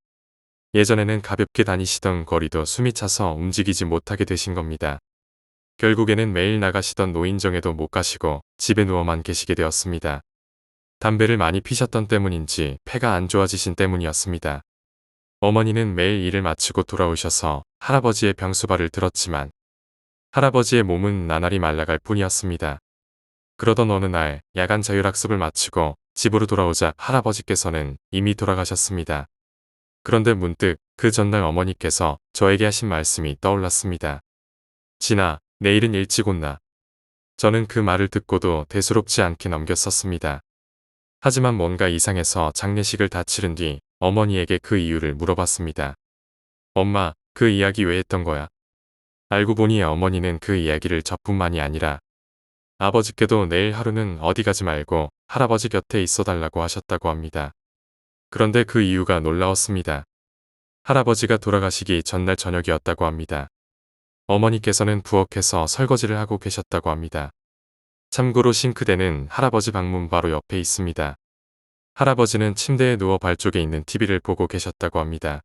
예전에는 가볍게 다니시던 거리도 숨이 차서 움직이지 못하게 되신 겁니다. 결국에는 매일 나가시던 노인정에도 못 가시고 집에 누워만 계시게 되었습니다. 담배를 많이 피셨던 때문인지 폐가 안 좋아지신 때문이었습니다. 어머니는 매일 일을 마치고 돌아오셔서 할아버지의 병수발을 들었지만 할아버지의 몸은 나날이 말라갈 뿐이었습니다. 그러던 어느 날 야간 자율학습을 마치고 집으로 돌아오자 할아버지께서는 이미 돌아가셨습니다. 그런데 문득 그 전날 어머니께서 저에게 하신 말씀이 떠올랐습니다. 진아, 내일은 일찍 온나. 저는 그 말을 듣고도 대수롭지 않게 넘겼었습니다. 하지만 뭔가 이상해서 장례식을 다 치른 뒤 어머니에게 그 이유를 물어봤습니다. 엄마, 그 이야기 왜 했던 거야? 알고 보니 어머니는 그 이야기를 저뿐만이 아니라 아버지께도 내일 하루는 어디 가지 말고 할아버지 곁에 있어 달라고 하셨다고 합니다. 그런데 그 이유가 놀라웠습니다. 할아버지가 돌아가시기 전날 저녁이었다고 합니다. 어머니께서는 부엌에서 설거지를 하고 계셨다고 합니다. 참고로 싱크대는 할아버지 방문 바로 옆에 있습니다. 할아버지는 침대에 누워 발 쪽에 있는 TV를 보고 계셨다고 합니다.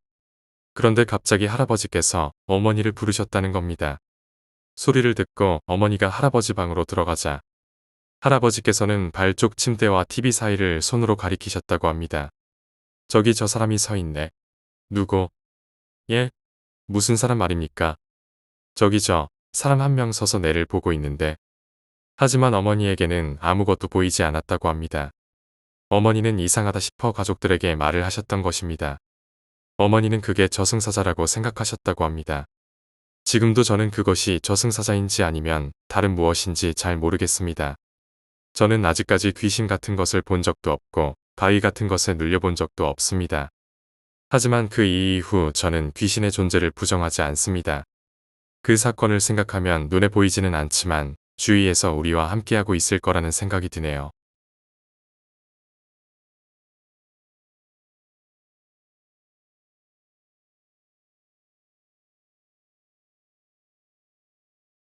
그런데 갑자기 할아버지께서 어머니를 부르셨다는 겁니다. 소리를 듣고 어머니가 할아버지 방으로 들어가자 할아버지께서는 발 쪽 침대와 TV 사이를 손으로 가리키셨다고 합니다. 저기 저 사람이 서 있네. 누구? 예? 무슨 사람 말입니까? 저기 저 사람 한 명 서서 내를 보고 있는데. 하지만 어머니에게는 아무것도 보이지 않았다고 합니다. 어머니는 이상하다 싶어 가족들에게 말을 하셨던 것입니다. 어머니는 그게 저승사자라고 생각하셨다고 합니다. 지금도 저는 그것이 저승사자인지 아니면 다른 무엇인지 잘 모르겠습니다. 저는 아직까지 귀신 같은 것을 본 적도 없고 바위 같은 것에 눌려본 적도 없습니다. 하지만 그 이후 저는 귀신의 존재를 부정하지 않습니다. 그 사건을 생각하면 눈에 보이지는 않지만 주위에서 우리와 함께하고 있을 거라는 생각이 드네요.